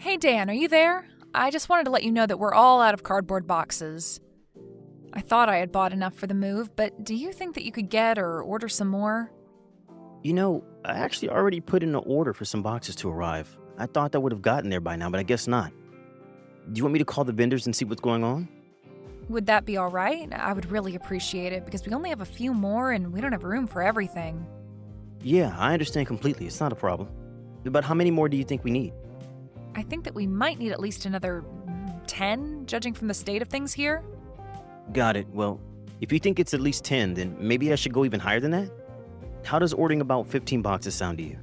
Hey Dan, are you there? I just wanted to let you know that we're all out of cardboard boxes. I thought I had bought enough for the move, but do you think that you could get or order some more? I actually already put in an order for some boxes to arrive. I thought that would have gotten there by now, but I guess not. Do you want me to call the vendors and see what's going on? Would that be all right? I would really appreciate it because we only have a few more and we don't have room for everything. Yeah, I understand completely. It's not a problem. But how many more do you think we need? I think that we might need at least another 10, judging from the state of things here. Got it. Well, if you think it's at least 10, then maybe I should go even higher than that? How does ordering about 15 boxes sound to you?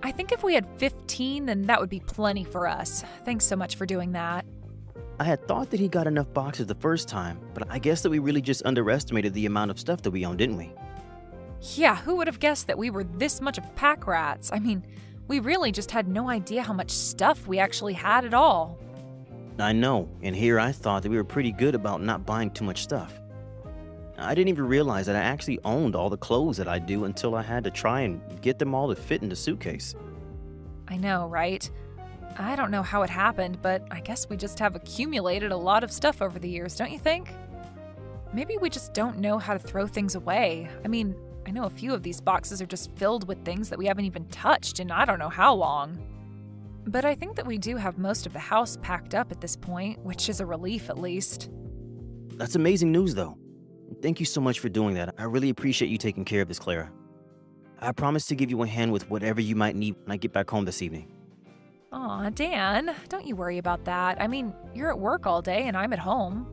I think if we had 15, then that would be plenty for us. Thanks so much for doing that. I had thought that he got enough boxes the first time, but I guess that we really just underestimated the amount of stuff that we own, didn't we? Yeah, who would have guessed that we were this much of pack rats? I mean, we really just had no idea how much stuff we actually had at all. I know, and here I thought that we were pretty good about not buying too much stuff. I didn't even realize that I actually owned all the clothes that I do until I had to try and get them all to fit in the suitcase. I know, right? I don't know how it happened, but I guess we just have accumulated a lot of stuff over the years, don't you think? Maybe we just don't know how to throw things away. I mean, I know a few of these boxes are just filled with things that we haven't even touched in I don't know how long. But I think that we do have most of the house packed up at this point, which is a relief at least. That's amazing news, though. Thank you so much for doing that. I really appreciate you taking care of this, Clara. I promise to give you a hand with whatever you might need when I get back home this evening. Aw, Dan, don't you worry about that. I mean, you're at work all day and I'm at home.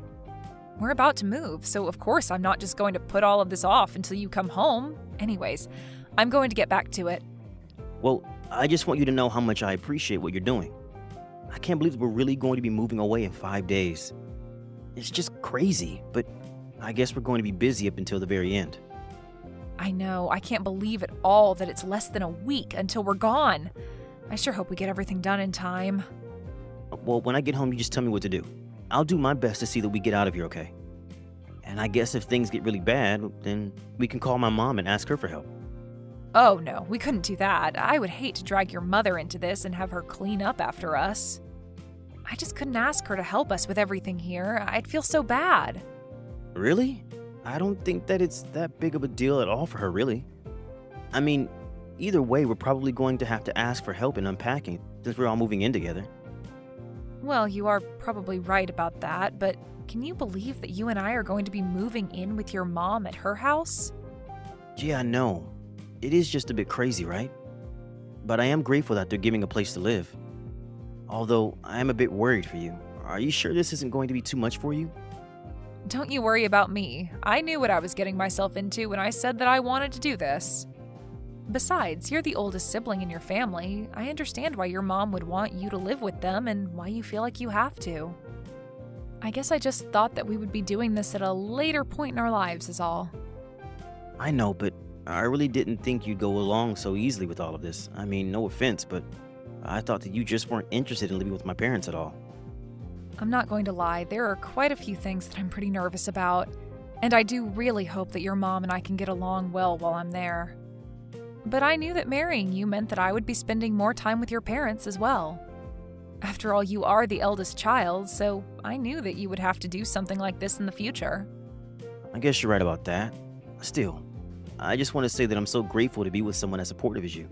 We're about to move, so of course I'm not just going to put all of this off until you come home. Anyways, I'm going to get back to it. Well, I just want you to know how much I appreciate what you're doing. I can't believe we're really going to be moving away in 5 days. It's just crazy, but I guess we're going to be busy up until the very end. I know, I can't believe at all that it's less than a week until we're gone. I sure hope we get everything done in time. Well, when I get home, you just tell me what to do. I'll do my best to see that we get out of here, okay? And I guess if things get really bad, then we can call my mom and ask her for help. Oh no, we couldn't do that. I would hate to drag your mother into this and have her clean up after us. I just couldn't ask her to help us with everything here. I'd feel so bad. Really? I don't think that it's that big of a deal at all for her, really. I mean, either way, we're probably going to have to ask for help in unpacking since we're all moving in together. Well, you are probably right about that, but can you believe that you and I are going to be moving in with your mom at her house? Yeah, I know. It is just a bit crazy, right? But I am grateful that they're giving a place to live. Although, I am a bit worried for you. Are you sure this isn't going to be too much for you? Don't you worry about me. I knew what I was getting myself into when I said that I wanted to do this. Besides, you're the oldest sibling in your family. I understand why your mom would want you to live with them and why you feel like you have to. I guess I just thought that we would be doing this at a later point in our lives is all. I know, but I really didn't think you'd go along so easily with all of this. I mean, no offense, but I thought that you just weren't interested in living with my parents at all. I'm not going to lie, there are quite a few things that I'm pretty nervous about, and I do really hope that your mom and I can get along well while I'm there. But I knew that marrying you meant that I would be spending more time with your parents as well. After all, you are the eldest child, so I knew that you would have to do something like this in the future. I guess you're right about that. Still, I just want to say that I'm so grateful to be with someone as supportive as you.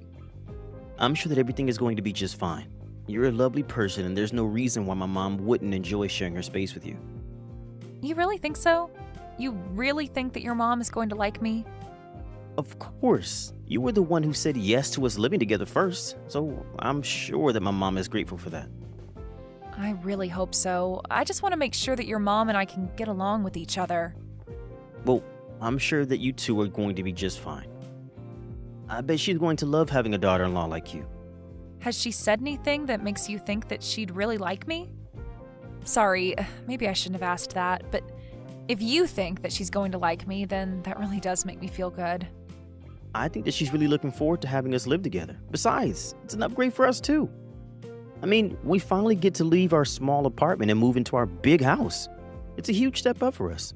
I'm sure that everything is going to be just fine. You're a lovely person, and there's no reason why my mom wouldn't enjoy sharing her space with you. You really think so? You really think that your mom is going to like me? Of course. You were the one who said yes to us living together first, so I'm sure that my mom is grateful for that. I really hope so. I just want to make sure that your mom and I can get along with each other. Well, I'm sure that you two are going to be just fine. I bet she's going to love having a daughter-in-law like you. Has she said anything that makes you think that she'd really like me? Sorry, maybe I shouldn't have asked that, but if you think that she's going to like me, then that really does make me feel good. I think that she's really looking forward to having us live together. Besides, it's an upgrade for us too. I mean, we finally get to leave our small apartment and move into our big house. It's a huge step up for us.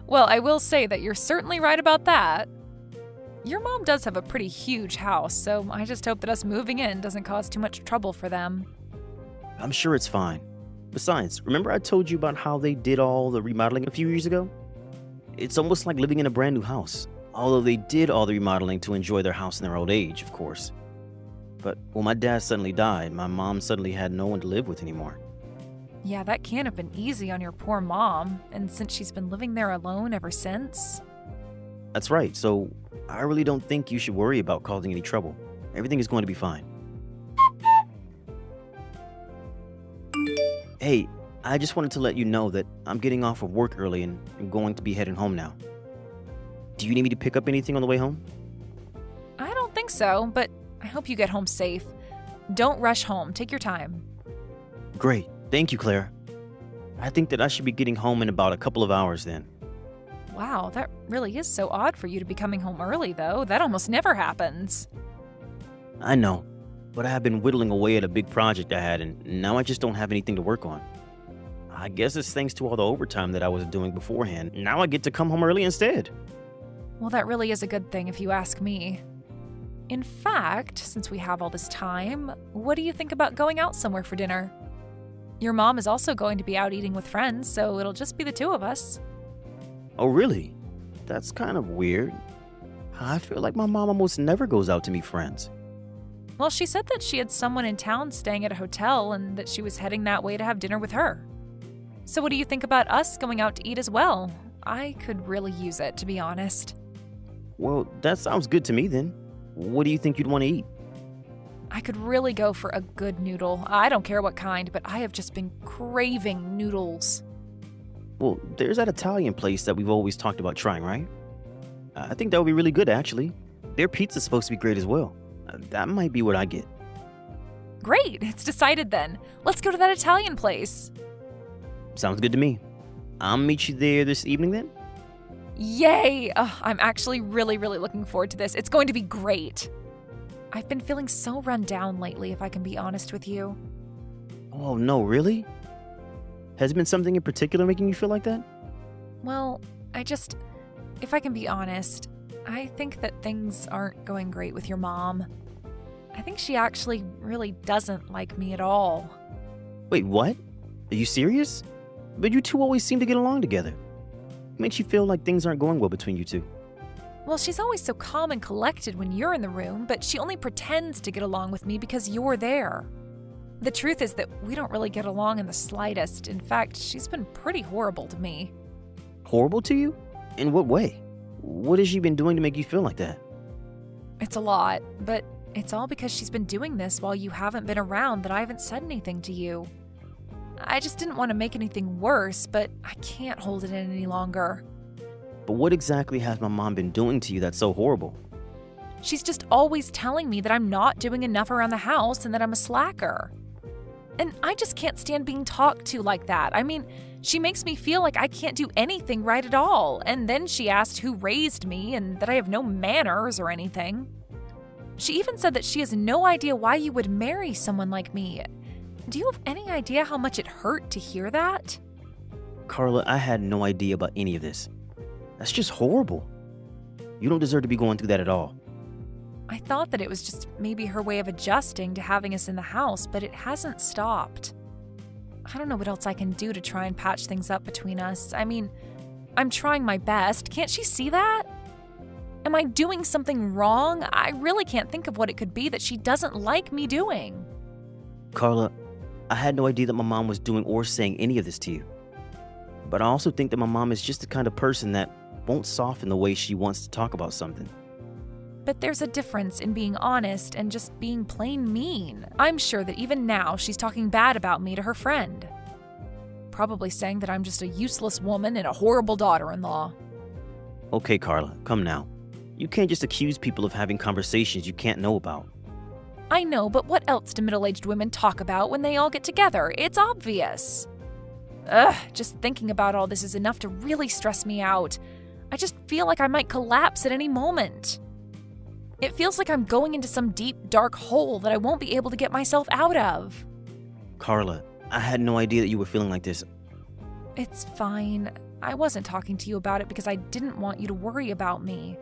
Well, I will say that you're certainly right about that. Your mom does have a pretty huge house, so I just hope that us moving in doesn't cause too much trouble for them. I'm sure it's fine. Besides, remember I told you about how they did all the remodeling a few years ago? It's almost like living in a brand new house. Although they did all the remodeling to enjoy their house in their old age, of course. But when my dad suddenly died, my mom suddenly had no one to live with anymore. Yeah, that can't have been easy on your poor mom, and since she's been living there alone ever since. That's right, so I really don't think you should worry about causing any trouble. Everything is going to be fine. Hey, I just wanted to let you know that I'm getting off of work early and I'm going to be heading home now. Do you need me to pick up anything on the way home? I don't think so, but I hope you get home safe. Don't rush home. Take your time. Great. Thank you, Claire. I think that I should be getting home in about a couple of hours then. Wow, that really is so odd for you to be coming home early, though. That almost never happens. I know, but I have been whittling away at a big project I had, and now I just don't have anything to work on. I guess it's thanks to all the overtime that I was doing beforehand. Now I get to come home early instead. Well, that really is a good thing if you ask me. In fact, since we have all this time, what do you think about going out somewhere for dinner? Your mom is also going to be out eating with friends, so it'll just be the two of us. Oh, really? That's kind of weird. I feel like my mom almost never goes out to meet friends. Well, she said that she had someone in town staying at a hotel and that she was heading that way to have dinner with her. So what do you think about us going out to eat as well? I could really use it, to be honest. Well, that sounds good to me then. What do you think you'd want to eat? I could really go for a good noodle. I don't care what kind, but I have just been craving noodles. Well, there's that Italian place that we've always talked about trying, right? I think that would be really good, actually. Their pizza's supposed to be great as well. That might be what I get. Great, it's decided then. Let's go to that Italian place. Sounds good to me. I'll meet you there this evening then? Yay! I'm actually really looking forward to this. It's going to be great. I've been feeling so run down lately, if I can be honest with you. Oh, no, really? Has it been something in particular making you feel like that? Well, if I can be honest, I think that things aren't going great with your mom. I think she actually really doesn't like me at all. Wait, what? Are you serious? But you two always seem to get along together. It makes you feel like things aren't going well between you two. Well, she's always so calm and collected when you're in the room, but she only pretends to get along with me because you're there. The truth is that we don't really get along in the slightest. In fact, she's been pretty horrible to me. Horrible to you? In what way? What has she been doing to make you feel like that? It's a lot, but it's all because she's been doing this while you haven't been around that I haven't said anything to you. I just didn't want to make anything worse, but I can't hold it in any longer. But what exactly has my mom been doing to you that's so horrible? She's just always telling me that I'm not doing enough around the house and that I'm a slacker. And I just can't stand being talked to like that. I mean, she makes me feel like I can't do anything right at all. And then she asked who raised me and that I have no manners or anything. She even said that she has no idea why you would marry someone like me. Do you have any idea how much it hurt to hear that? Carla, I had no idea about any of this. That's just horrible. You don't deserve to be going through that at all. I thought that it was just maybe her way of adjusting to having us in the house, but it hasn't stopped. I don't know what else I can do to try and patch things up between us. I mean, I'm trying my best. Can't she see that? Am I doing something wrong? I really can't think of what it could be that she doesn't like me doing. Carla, I had no idea that my mom was doing or saying any of this to you. But I also think that my mom is just the kind of person that won't soften the way she wants to talk about something. But there's a difference in being honest and just being plain mean. I'm sure that even now she's talking bad about me to her friend. Probably saying that I'm just a useless woman and a horrible daughter-in-law. Okay, Carla, come now. You can't just accuse people of having conversations you can't know about. I know, but what else do middle-aged women talk about when they all get together? It's obvious. Ugh, just thinking about all this is enough to really stress me out. I just feel like I might collapse at any moment. It feels like I'm going into some deep, dark hole that I won't be able to get myself out of. Carla, I had no idea that you were feeling like this. It's fine. I wasn't talking to you about it because I didn't want you to worry about me.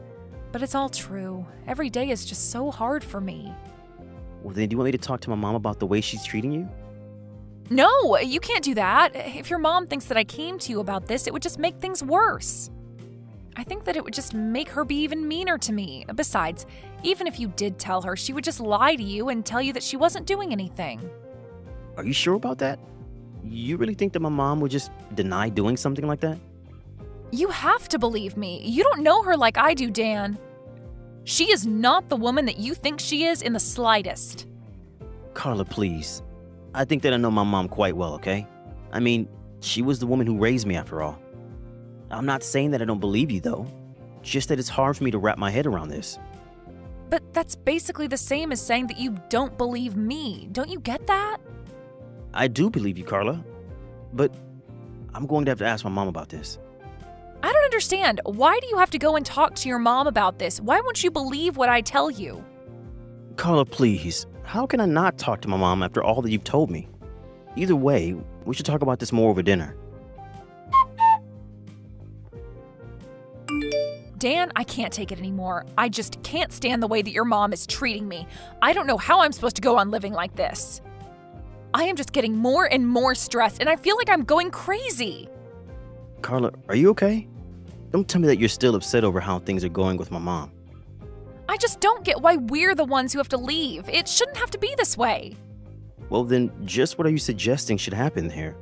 But it's all true. Every day is just so hard for me. Well, then do you want me to talk to my mom about the way she's treating you? No, you can't do that. If your mom thinks that I came to you about this, it would just make things worse. I think that it would just make her be even meaner to me. Besides, even if you did tell her, she would just lie to you and tell you that she wasn't doing anything. Are you sure about that? You really think that my mom would just deny doing something like that? You have to believe me. You don't know her like I do, Dan. She is not the woman that you think she is in the slightest. Carla, please. I think that I know my mom quite well, okay? I mean, she was the woman who raised me after all. I'm not saying that I don't believe you, though. Just that it's hard for me to wrap my head around this. But that's basically the same as saying that you don't believe me. Don't you get that? I do believe you, Carla. But I'm going to have to ask my mom about this. I don't understand. Why do you have to go and talk to your mom about this? Why won't you believe what I tell you? Carla, please. How can I not talk to my mom after all that you've told me? Either way, we should talk about this more over dinner. Dan, I can't take it anymore. I just can't stand the way that your mom is treating me. I don't know how I'm supposed to go on living like this. I am just getting more and more stressed, and I feel like I'm going crazy. Carla, are you okay? Don't tell me that you're still upset over how things are going with my mom. I just don't get why we're the ones who have to leave. It shouldn't have to be this way. Well, then, just what are you suggesting should happen here?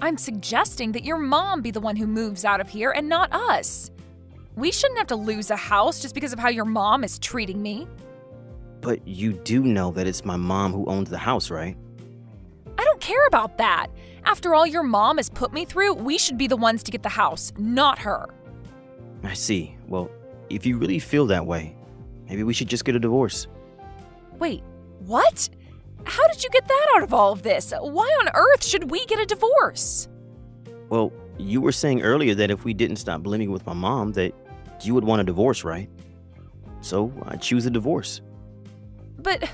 I'm suggesting that your mom be the one who moves out of here and not us. We shouldn't have to lose a house just because of how your mom is treating me. But you do know that it's my mom who owns the house, right? I don't care about that. After all your mom has put me through, we should be the ones to get the house, not her. I see. Well, if you really feel that way, maybe we should just get a divorce. Wait, what? How did you get that out of all of this? Why on earth should we get a divorce? Well, you were saying earlier that if we didn't stop living with my mom, that you would want a divorce, right? So I choose a divorce. But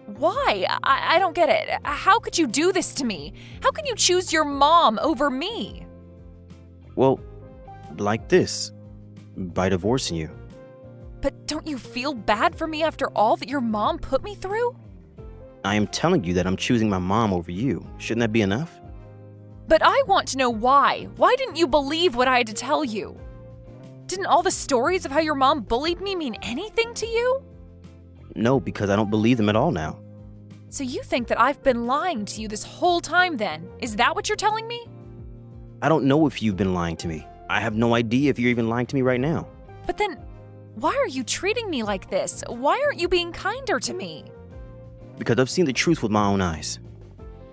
why? I don't get it. How could you do this to me? How can you choose your mom over me? Well, like this, by divorcing you. But don't you feel bad for me after all that your mom put me through? I am telling you that I'm choosing my mom over you. Shouldn't that be enough? But I want to know why. Why didn't you believe what I had to tell you? Didn't all the stories of how your mom bullied me mean anything to you? No, because I don't believe them at all now. So you think that I've been lying to you this whole time then? Is that what you're telling me? I don't know if you've been lying to me. I have no idea if you're even lying to me right now. But then, why are you treating me like this? Why aren't you being kinder to me? Because I've seen the truth with my own eyes.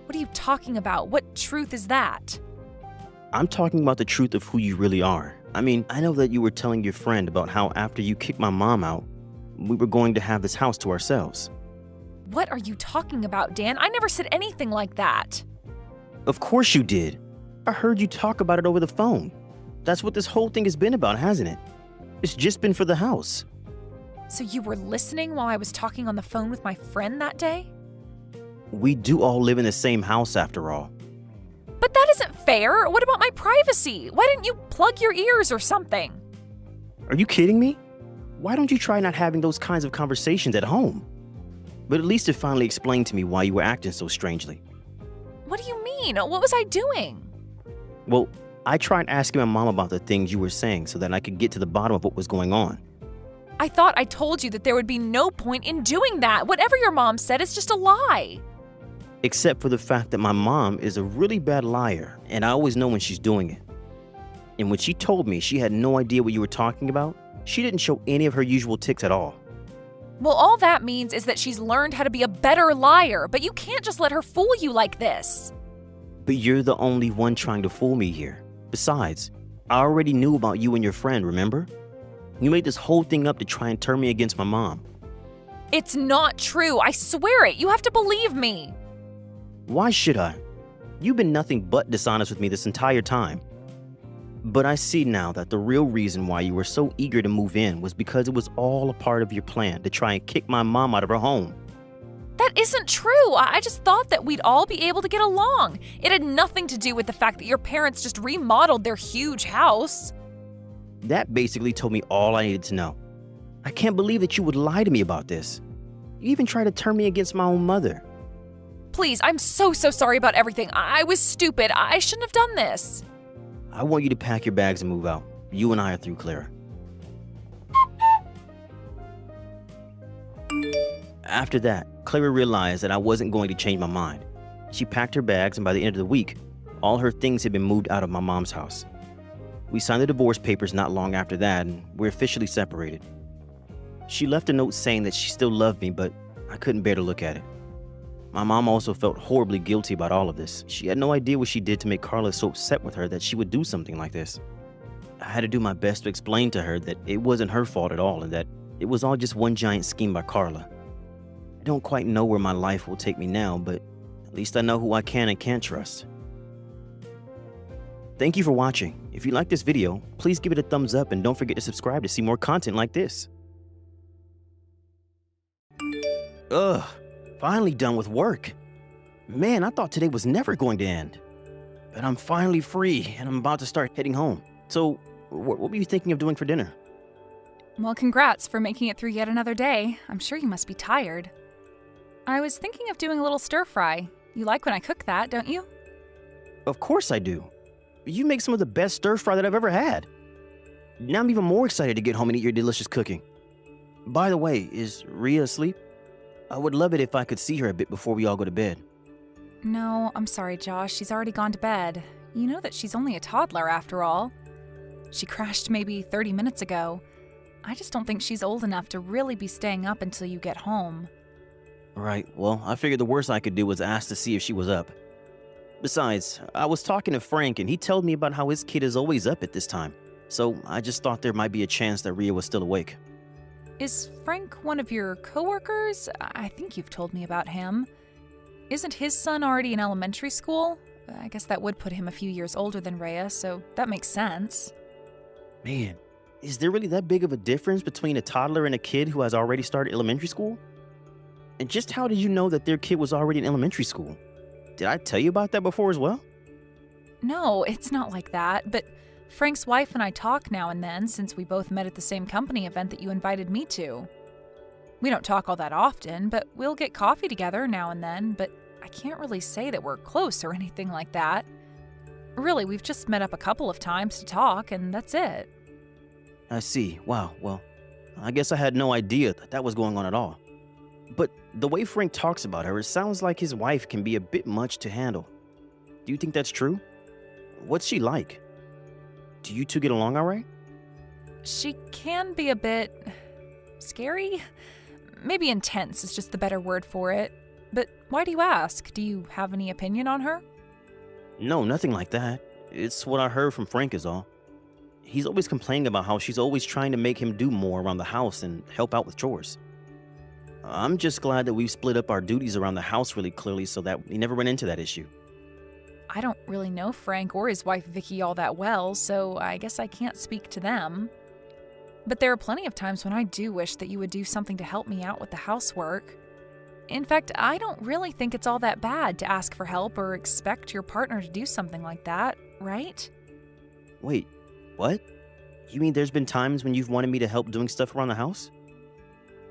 What are you talking about? What truth is that? I'm talking about the truth of who you really are. I mean, I know that you were telling your friend about how after you kicked my mom out, we were going to have this house to ourselves. What are you talking about, Dan? I never said anything like that. Of course you did. I heard you talk about it over the phone. That's what this whole thing has been about, hasn't it? It's just been for the house. So you were listening while I was talking on the phone with my friend that day? We do all live in the same house after all. But that isn't fair. What about my privacy? Why didn't you plug your ears or something? Are you kidding me? Why don't you try not having those kinds of conversations at home? But at least it finally explained to me why you were acting so strangely. What do you mean? What was I doing? Well, I tried asking my mom about the things you were saying so that I could get to the bottom of what was going on. I thought I told you that there would be no point in doing that. Whatever your mom said is just a lie. Except for the fact that my mom is a really bad liar, and I always know when she's doing it. And when she told me she had no idea what you were talking about, she didn't show any of her usual tics at all. Well, all that means is that she's learned how to be a better liar, but you can't just let her fool you like this. But you're the only one trying to fool me here. Besides, I already knew about you and your friend, remember? You made this whole thing up to try and turn me against my mom. It's not true. I swear it. You have to believe me. Why should I? You've been nothing but dishonest with me this entire time. But I see now that the real reason why you were so eager to move in was because it was all a part of your plan to try and kick my mom out of her home. That isn't true. I just thought that we'd all be able to get along. It had nothing to do with the fact that your parents just remodeled their huge house. That basically told me all I needed to know. I can't believe that you would lie to me about this. You even tried to turn me against my own mother. Please, I'm so sorry about everything. I was stupid. I shouldn't have done this. I want you to pack your bags and move out. You and I are through, Clara. After that, Clara realized that I wasn't going to change my mind. She packed her bags, and by the end of the week, all her things had been moved out of my mom's house. We signed the divorce papers not long after that, and we're officially separated. She left a note saying that she still loved me, but I couldn't bear to look at it. My mom also felt horribly guilty about all of this. She had no idea what she did to make Carla so upset with her that she would do something like this. I had to do my best to explain to her that it wasn't her fault at all and that it was all just one giant scheme by Carla. I don't quite know where my life will take me now, but at least I know who I can and can't trust. Thank you for watching. If you like this video, please give it a thumbs up and don't forget to subscribe to see more content like this. Ugh, finally done with work. Man, I thought today was never going to end. But I'm finally free and I'm about to start heading home. So, what were you thinking of doing for dinner? Well, congrats for making it through yet another day. I'm sure you must be tired. I was thinking of doing a little stir fry. You like when I cook that, don't you? Of course I do. You make some of the best stir fry that I've ever had. Now I'm even more excited to get home and eat your delicious cooking. By the way, is Rhea asleep? I would love it if I could see her a bit before we all go to bed. No, I'm sorry, Josh. She's already gone to bed. You know that she's only a toddler after all. She crashed maybe 30 minutes ago. I just don't think she's old enough to really be staying up until you get home. Right, well, I figured the worst I could do was ask to see if she was up. Besides, I was talking to Frank and he told me about how his kid is always up at this time. So I just thought there might be a chance that Rhea was still awake. Is Frank one of your coworkers? I think you've told me about him. Isn't his son already in elementary school? I guess that would put him a few years older than Rhea, so that makes sense. Man, is there really that big of a difference between a toddler and a kid who has already started elementary school? And just how did you know that their kid was already in elementary school? Did I tell you about that before as well? No, it's not like that, but Frank's wife and I talk now and then since we both met at the same company event that you invited me to. We don't talk all that often, but we'll get coffee together now and then, but I can't really say that we're close or anything like that. Really, we've just met up a couple of times to talk, and that's it. I see. Wow, well, I guess I had no idea that was going on at all. But the way Frank talks about her, it sounds like his wife can be a bit much to handle. Do you think that's true? What's she like? Do you two get along all right? She can be a bit scary? Maybe intense is just the better word for it. But why do you ask? Do you have any opinion on her? No, nothing like that. It's what I heard from Frank is all. He's always complaining about how she's always trying to make him do more around the house and help out with chores. I'm just glad that we've split up our duties around the house really clearly so that we never run into that issue. I don't really know Frank or his wife Vicky all that well, so I guess I can't speak to them. But there are plenty of times when I do wish that you would do something to help me out with the housework. In fact, I don't really think it's all that bad to ask for help or expect your partner to do something like that, right? Wait, what? You mean there's been times when you've wanted me to help doing stuff around the house?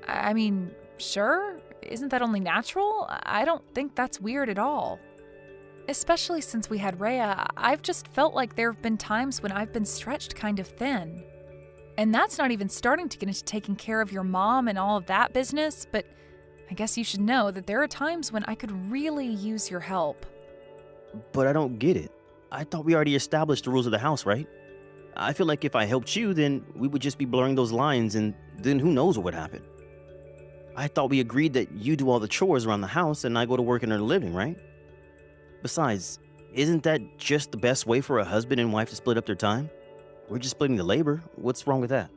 I mean, sure. Isn't that only natural? I don't think that's weird at all. Especially since we had Rhea, I've just felt like there have been times when I've been stretched kind of thin. And that's not even starting to get into taking care of your mom and all of that business, but I guess you should know that there are times when I could really use your help. But I don't get it. I thought we already established the rules of the house, right? I feel like if I helped you, then we would just be blurring those lines and then who knows what would happen. I thought we agreed that you do all the chores around the house and I go to work and earn a living, right? Besides, isn't that just the best way for a husband and wife to split up their time? We're just splitting the labor. What's wrong with that?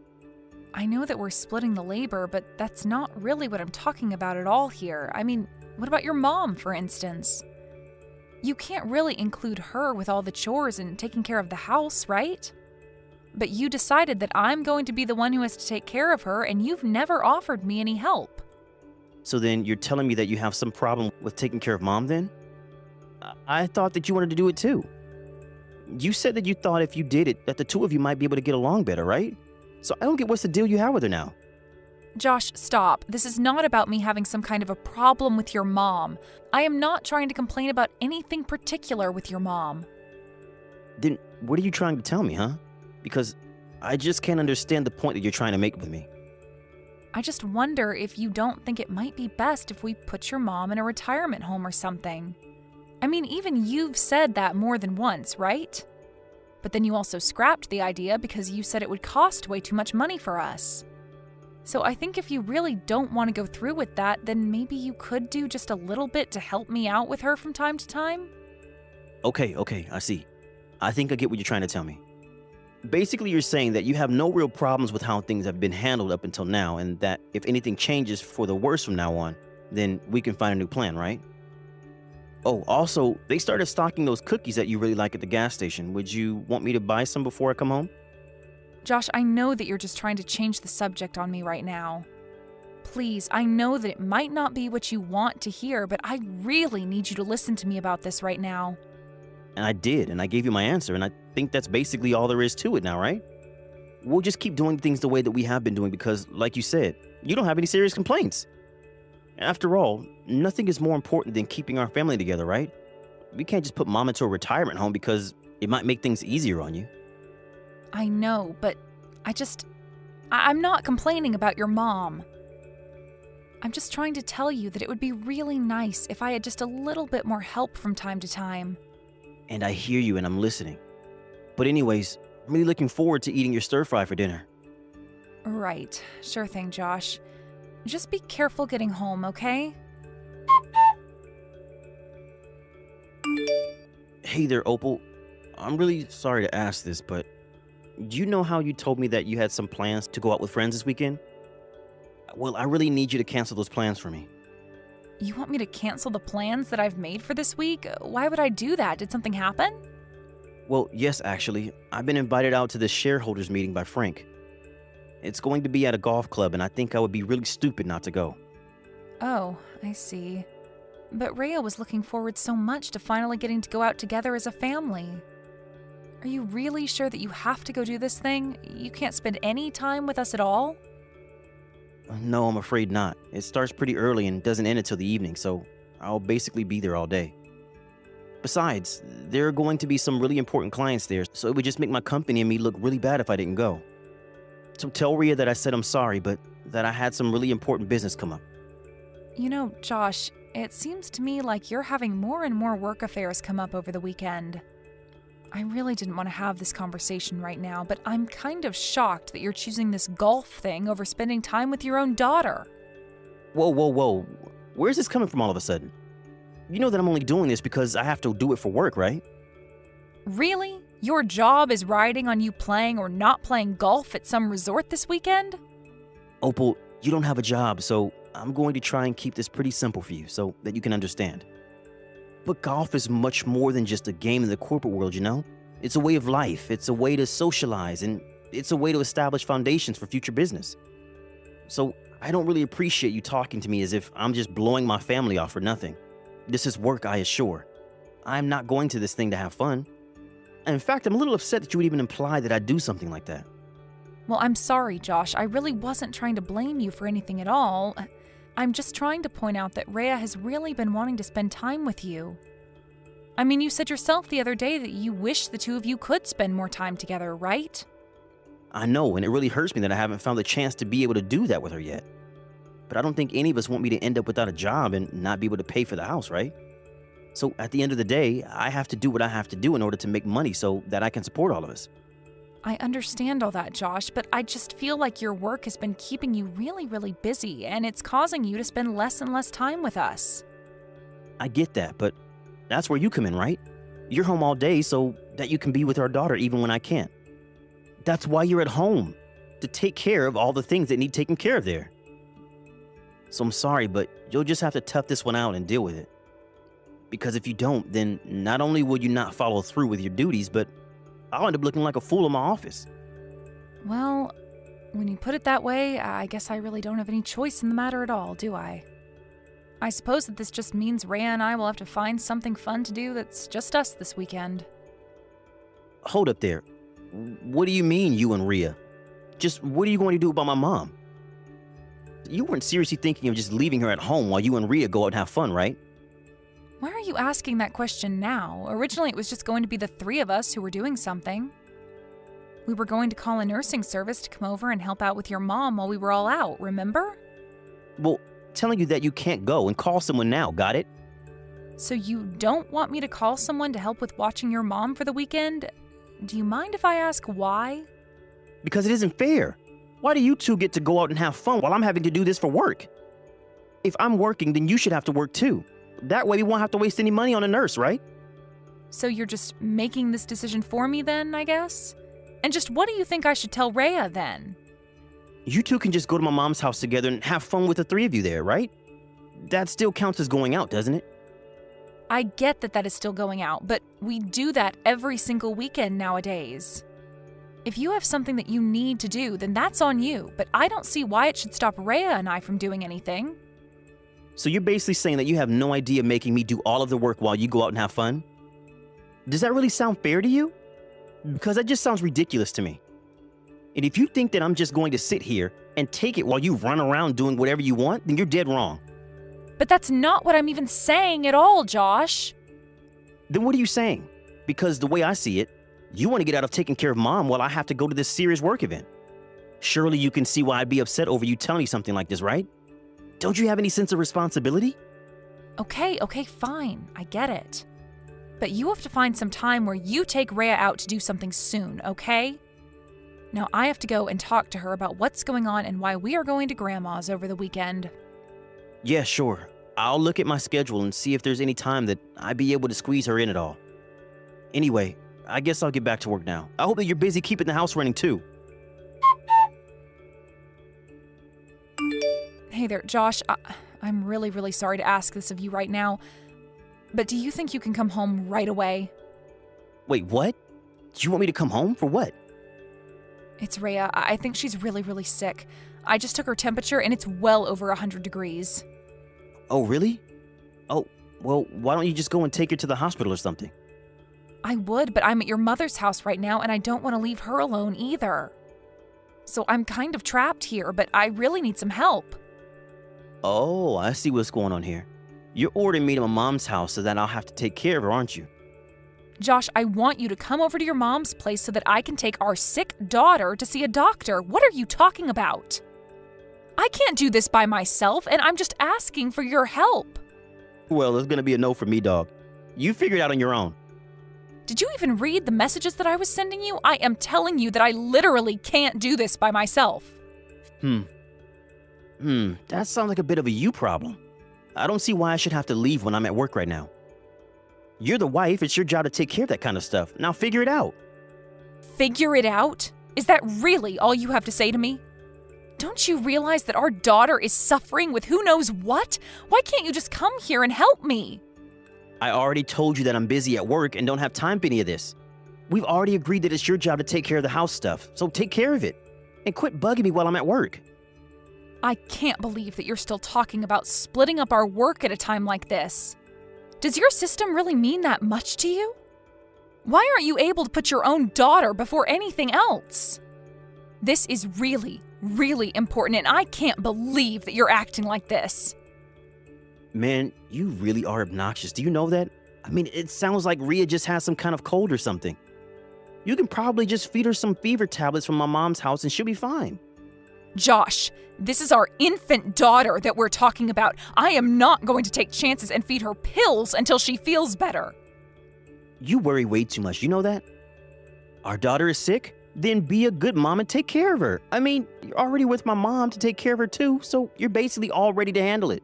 I know that we're splitting the labor, but that's not really what I'm talking about at all here. I mean, what about your mom, for instance? You can't really include her with all the chores and taking care of the house, right? But you decided that I'm going to be the one who has to take care of her, and you've never offered me any help. So then you're telling me that you have some problem with taking care of mom then? I thought that you wanted to do it too. You said that you thought if you did it, that the two of you might be able to get along better, right? So I don't get what's the deal you have with her now. Josh, stop. This is not about me having some kind of a problem with your mom. I am not trying to complain about anything particular with your mom. Then what are you trying to tell me, huh? Because I just can't understand the point that you're trying to make with me. I just wonder if you don't think it might be best if we put your mom in a retirement home or something. I mean, even you've said that more than once, right? But then you also scrapped the idea because you said it would cost way too much money for us. So I think if you really don't want to go through with that, then maybe you could do just a little bit to help me out with her from time to time? Okay, I see. I think I get what you're trying to tell me. Basically, you're saying that you have no real problems with how things have been handled up until now, and that if anything changes for the worse from now on, then we can find a new plan, right? Oh, also, they started stocking those cookies that you really like at the gas station. Would you want me to buy some before I come home? Josh, I know that you're just trying to change the subject on me right now. Please, I know that it might not be what you want to hear, but I really need you to listen to me about this right now. And I did, and I gave you my answer, and I think that's basically all there is to it now, right? We'll just keep doing things the way that we have been doing because, like you said, you don't have any serious complaints. After all, nothing is more important than keeping our family together, right? We can't just put Mom into a retirement home because it might make things easier on you. I know, but I'm not complaining about your mom. I'm just trying to tell you that it would be really nice if I had just a little bit more help from time to time. And I hear you and I'm listening. But anyways, I'm really looking forward to eating your stir fry for dinner. Right. Sure thing, Josh. Just be careful getting home, okay? Hey there, Opal. I'm really sorry to ask this, but do you know how you told me that you had some plans to go out with friends this weekend? Well, I really need you to cancel those plans for me. You want me to cancel the plans that I've made for this week? Why would I do that? Did something happen? Well, yes, actually. I've been invited out to this shareholders meeting by Frank. It's going to be at a golf club, and I think I would be really stupid not to go. Oh, I see. But Rhea was looking forward so much to finally getting to go out together as a family. Are you really sure that you have to go do this thing? You can't spend any time with us at all? No, I'm afraid not. It starts pretty early and doesn't end until the evening, so I'll basically be there all day. Besides, there are going to be some really important clients there, so it would just make my company and me look really bad if I didn't go. So tell Rhea that I said I'm sorry, but that I had some really important business come up. You know, Josh, it seems to me like you're having more and more work affairs come up over the weekend. I really didn't want to have this conversation right now, but I'm kind of shocked that you're choosing this golf thing over spending time with your own daughter. Whoa. Where's this coming from all of a sudden? You know that I'm only doing this because I have to do it for work, right? Really? Your job is riding on you playing or not playing golf at some resort this weekend? Opal, you don't have a job, so I'm going to try and keep this pretty simple for you so that you can understand. But golf is much more than just a game in the corporate world, you know? It's a way of life, it's a way to socialize, and it's a way to establish foundations for future business. So I don't really appreciate you talking to me as if I'm just blowing my family off for nothing. This is work, I assure. I'm not going to this thing to have fun. And in fact, I'm a little upset that you would even imply that I'd do something like that. Well, I'm sorry, Josh. I really wasn't trying to blame you for anything at all. I'm just trying to point out that Rhea has really been wanting to spend time with you. I mean, you said yourself the other day that you wish the two of you could spend more time together, right? I know, and it really hurts me that I haven't found the chance to be able to do that with her yet. But I don't think any of us want me to end up without a job and not be able to pay for the house, right? So at the end of the day, I have to do what I have to do in order to make money so that I can support all of us. I understand all that, Josh, but I just feel like your work has been keeping you really, really busy, and it's causing you to spend less and less time with us. I get that, but that's where you come in, right? You're home all day so that you can be with our daughter even when I can't. That's why you're at home, to take care of all the things that need taken care of there. So I'm sorry, but you'll just have to tough this one out and deal with it. Because if you don't, then not only will you not follow through with your duties, but I'll end up looking like a fool in my office. Well, when you put it that way, I guess I really don't have any choice in the matter at all, do I? I suppose that this just means Rhea and I will have to find something fun to do that's just us this weekend. Hold up there. What do you mean, you and Rhea? Just what are you going to do about my mom? You weren't seriously thinking of just leaving her at home while you and Rhea go out and have fun, right? Why are you asking that question now? Originally, it was just going to be the three of us who were doing something. We were going to call a nursing service to come over and help out with your mom while we were all out, remember? Well, telling you that you can't go and call someone now, got it? So you don't want me to call someone to help with watching your mom for the weekend? Do you mind if I ask why? Because it isn't fair. Why do you two get to go out and have fun while I'm having to do this for work? If I'm working, then you should have to work too. That way we won't have to waste any money on a nurse, right? So you're just making this decision for me then, I guess? And just what do you think I should tell Rhea then? You two can just go to my mom's house together and have fun with the three of you there, right? That still counts as going out, doesn't it? I get that is still going out, but we do that every single weekend nowadays. If you have something that you need to do, then that's on you, but I don't see why it should stop Rhea and I from doing anything. So you're basically saying that you have no idea making me do all of the work while you go out and have fun? Does that really sound fair to you? Because that just sounds ridiculous to me. And if you think that I'm just going to sit here and take it while you run around doing whatever you want, then you're dead wrong. But that's not what I'm even saying at all, Josh. Then what are you saying? Because the way I see it, you want to get out of taking care of Mom while I have to go to this serious work event. Surely you can see why I'd be upset over you telling me something like this, right? Don't you have any sense of responsibility? Okay, fine. I get it. But you have to find some time where you take Rhea out to do something soon, okay? Now I have to go and talk to her about what's going on and why we are going to Grandma's over the weekend. Yeah, sure. I'll look at my schedule and see if there's any time that I'd be able to squeeze her in at all. Anyway, I guess I'll get back to work now. I hope that you're busy keeping the house running too. Hey there, Josh. I'm really, really sorry to ask this of you right now, but do you think you can come home right away? Wait, what? Do you want me to come home for what? It's Rhea. I think she's really, really sick. I just took her temperature and it's well over 100 degrees. Oh, really? Oh, well, why don't you just go and take her to the hospital or something? I would, but I'm at your mother's house right now and I don't want to leave her alone either. So I'm kind of trapped here, but I really need some help. Oh, I see what's going on here. You're ordering me to my mom's house so that I'll have to take care of her, aren't you? Josh, I want you to come over to your mom's place so that I can take our sick daughter to see a doctor. What are you talking about? I can't do this by myself, and I'm just asking for your help. Well, it's gonna be a no for me, dog. You figure it out on your own. Did you even read the messages that I was sending you? I am telling you that I literally can't do this by myself. That sounds like a bit of a you problem. I don't see why I should have to leave when I'm at work right now. You're the wife, it's your job to take care of that kind of stuff. Now figure it out. Figure it out? Is that really all you have to say to me? Don't you realize that our daughter is suffering with who knows what? Why can't you just come here and help me? I already told you that I'm busy at work and don't have time for any of this. We've already agreed that it's your job to take care of the house stuff, so take care of it. And quit bugging me while I'm at work. I can't believe that you're still talking about splitting up our work at a time like this. Does your system really mean that much to you? Why aren't you able to put your own daughter before anything else? This is really, really important, and I can't believe that you're acting like this. Man, you really are obnoxious. Do you know that? I mean, it sounds like Rhea just has some kind of cold or something. You can probably just feed her some fever tablets from my mom's house and she'll be fine. Josh, this is our infant daughter that we're talking about. I am not going to take chances and feed her pills until she feels better. You worry way too much, you know that? Our daughter is sick? Then be a good mom and take care of her. I mean, you're already with my mom to take care of her too, so you're basically all ready to handle it.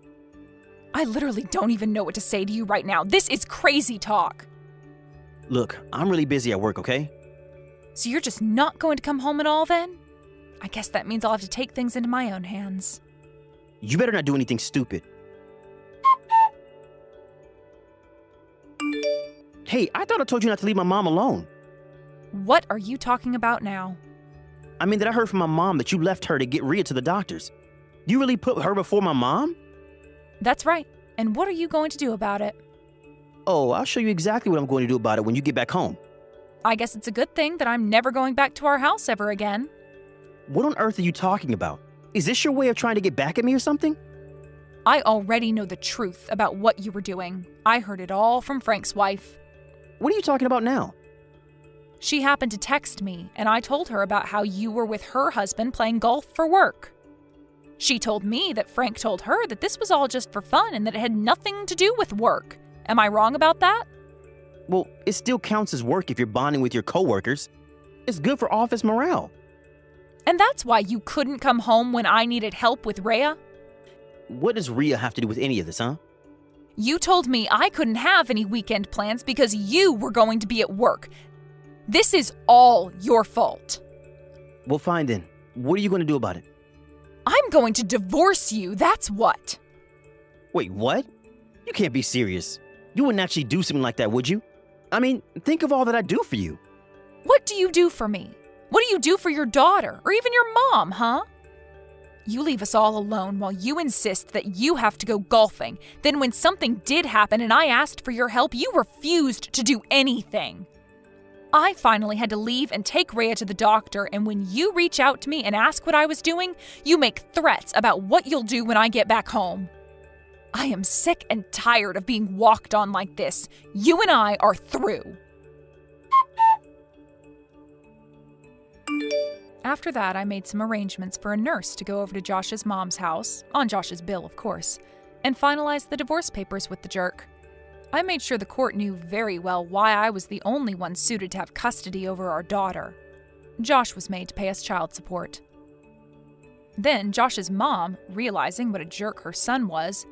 I literally don't even know what to say to you right now. This is crazy talk. Look, I'm really busy at work, okay? So you're just not going to come home at all then? I guess that means I'll have to take things into my own hands. You better not do anything stupid. Hey, I thought I told you not to leave my mom alone. What are you talking about now? I mean, that I heard from my mom that you left her to get Rhea to the doctors. You really put her before my mom? That's right. And what are you going to do about it? Oh, I'll show you exactly what I'm going to do about it when you get back home. I guess it's a good thing that I'm never going back to our house ever again. What on earth are you talking about? Is this your way of trying to get back at me or something? I already know the truth about what you were doing. I heard it all from Frank's wife. What are you talking about now? She happened to text me, and I told her about how you were with her husband playing golf for work. She told me that Frank told her that this was all just for fun and that it had nothing to do with work. Am I wrong about that? Well, it still counts as work if you're bonding with your coworkers. It's good for office morale. And that's why you couldn't come home when I needed help with Rhea? What does Rhea have to do with any of this, huh? You told me I couldn't have any weekend plans because you were going to be at work. This is all your fault. Well, fine then. What are you going to do about it? I'm going to divorce you, that's what. Wait, what? You can't be serious. You wouldn't actually do something like that, would you? I mean, think of all that I do for you. What do you do for me? What do you do for your daughter, or even your mom, huh? You leave us all alone while you insist that you have to go golfing. Then when something did happen and I asked for your help, you refused to do anything. I finally had to leave and take Rhea to the doctor, and when you reach out to me and ask what I was doing, you make threats about what you'll do when I get back home. I am sick and tired of being walked on like this. You and I are through. After that, I made some arrangements for a nurse to go over to Josh's mom's house, on Josh's bill, of course, and finalize the divorce papers with the jerk. I made sure the court knew very well why I was the only one suited to have custody over our daughter. Josh was made to pay us child support. Then Josh's mom, realizing what a jerk her son was,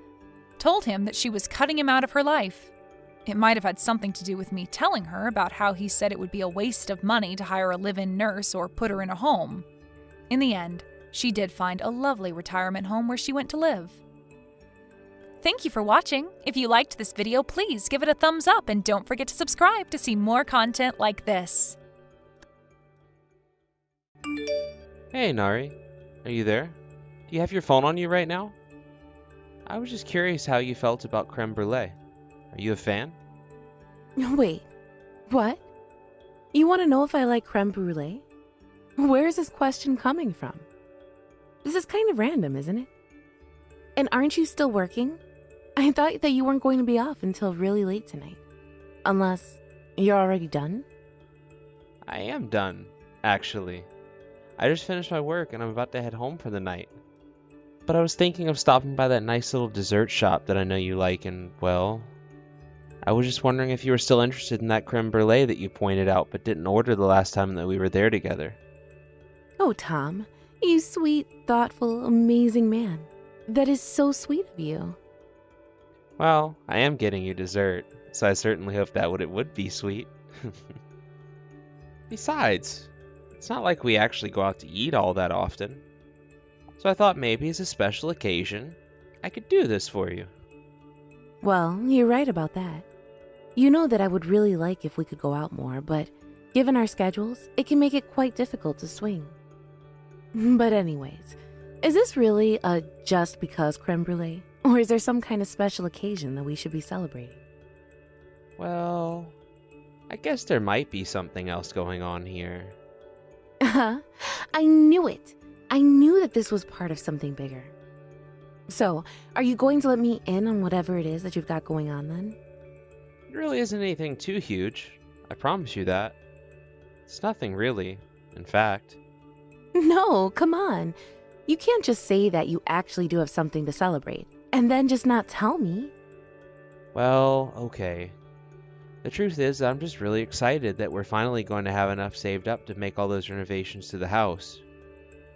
told him that she was cutting him out of her life. It might have had something to do with me telling her about how he said it would be a waste of money to hire a live-in nurse or put her in a home. In the end, she did find a lovely retirement home where she went to live. Thank you for watching. If you liked this video, please give it a thumbs up and don't forget to subscribe to see more content like this. Hey, Nari. Are you there? Do you have your phone on you right now? I was just curious how you felt about creme brulee. Are you a fan? Wait, what? You want to know if I like creme brulee? Where is this question coming from? This is kind of random, isn't it? And aren't you still working? I thought that you weren't going to be off until really late tonight. Unless you're already done? I am done, actually. I just finished my work and I'm about to head home for the night. But I was thinking of stopping by that nice little dessert shop that I know you like, and, well, I was just wondering if you were still interested in that creme brulee that you pointed out but didn't order the last time that we were there together. Oh, Tom, you sweet, thoughtful, amazing man. That is so sweet of you. Well, I am getting you dessert, so I certainly hope that it would be sweet. Besides, it's not like we actually go out to eat all that often. So I thought maybe as a special occasion, I could do this for you. Well, you're right about that. You know that I would really like if we could go out more, but given our schedules, it can make it quite difficult to swing. But anyways, is this really a just because creme brulee? Or is there some kind of special occasion that we should be celebrating? Well, I guess there might be something else going on here. I knew it. I knew that this was part of something bigger. So, are you going to let me in on whatever it is that you've got going on then? It really isn't anything too huge. I promise you that. It's nothing really, in fact. No, come on. You can't just say that you actually do have something to celebrate, and then just not tell me. Well, okay. The truth is that I'm just really excited that we're finally going to have enough saved up to make all those renovations to the house.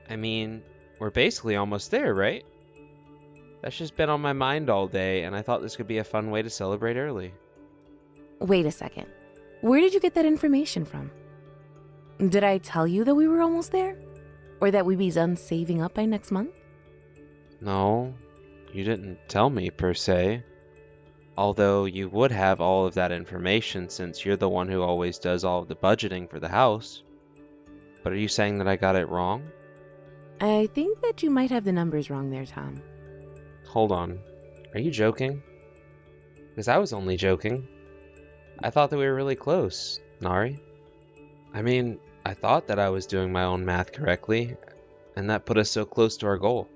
I mean, we're basically almost there, right? That's just been on my mind all day, and I thought this could be a fun way to celebrate early. Wait a second. Where did you get that information from? Did I tell you that we were almost there? Or that we'd be done saving up by next month? No, you didn't tell me, per se. Although you would have all of that information since you're the one who always does all of the budgeting for the house. But are you saying that I got it wrong? I think that you might have the numbers wrong there, Tom. Hold on. Are you joking? Because I was only joking. I thought that we were really close, Nari. I mean, I thought that I was doing my own math correctly. and that put us so close to our goal.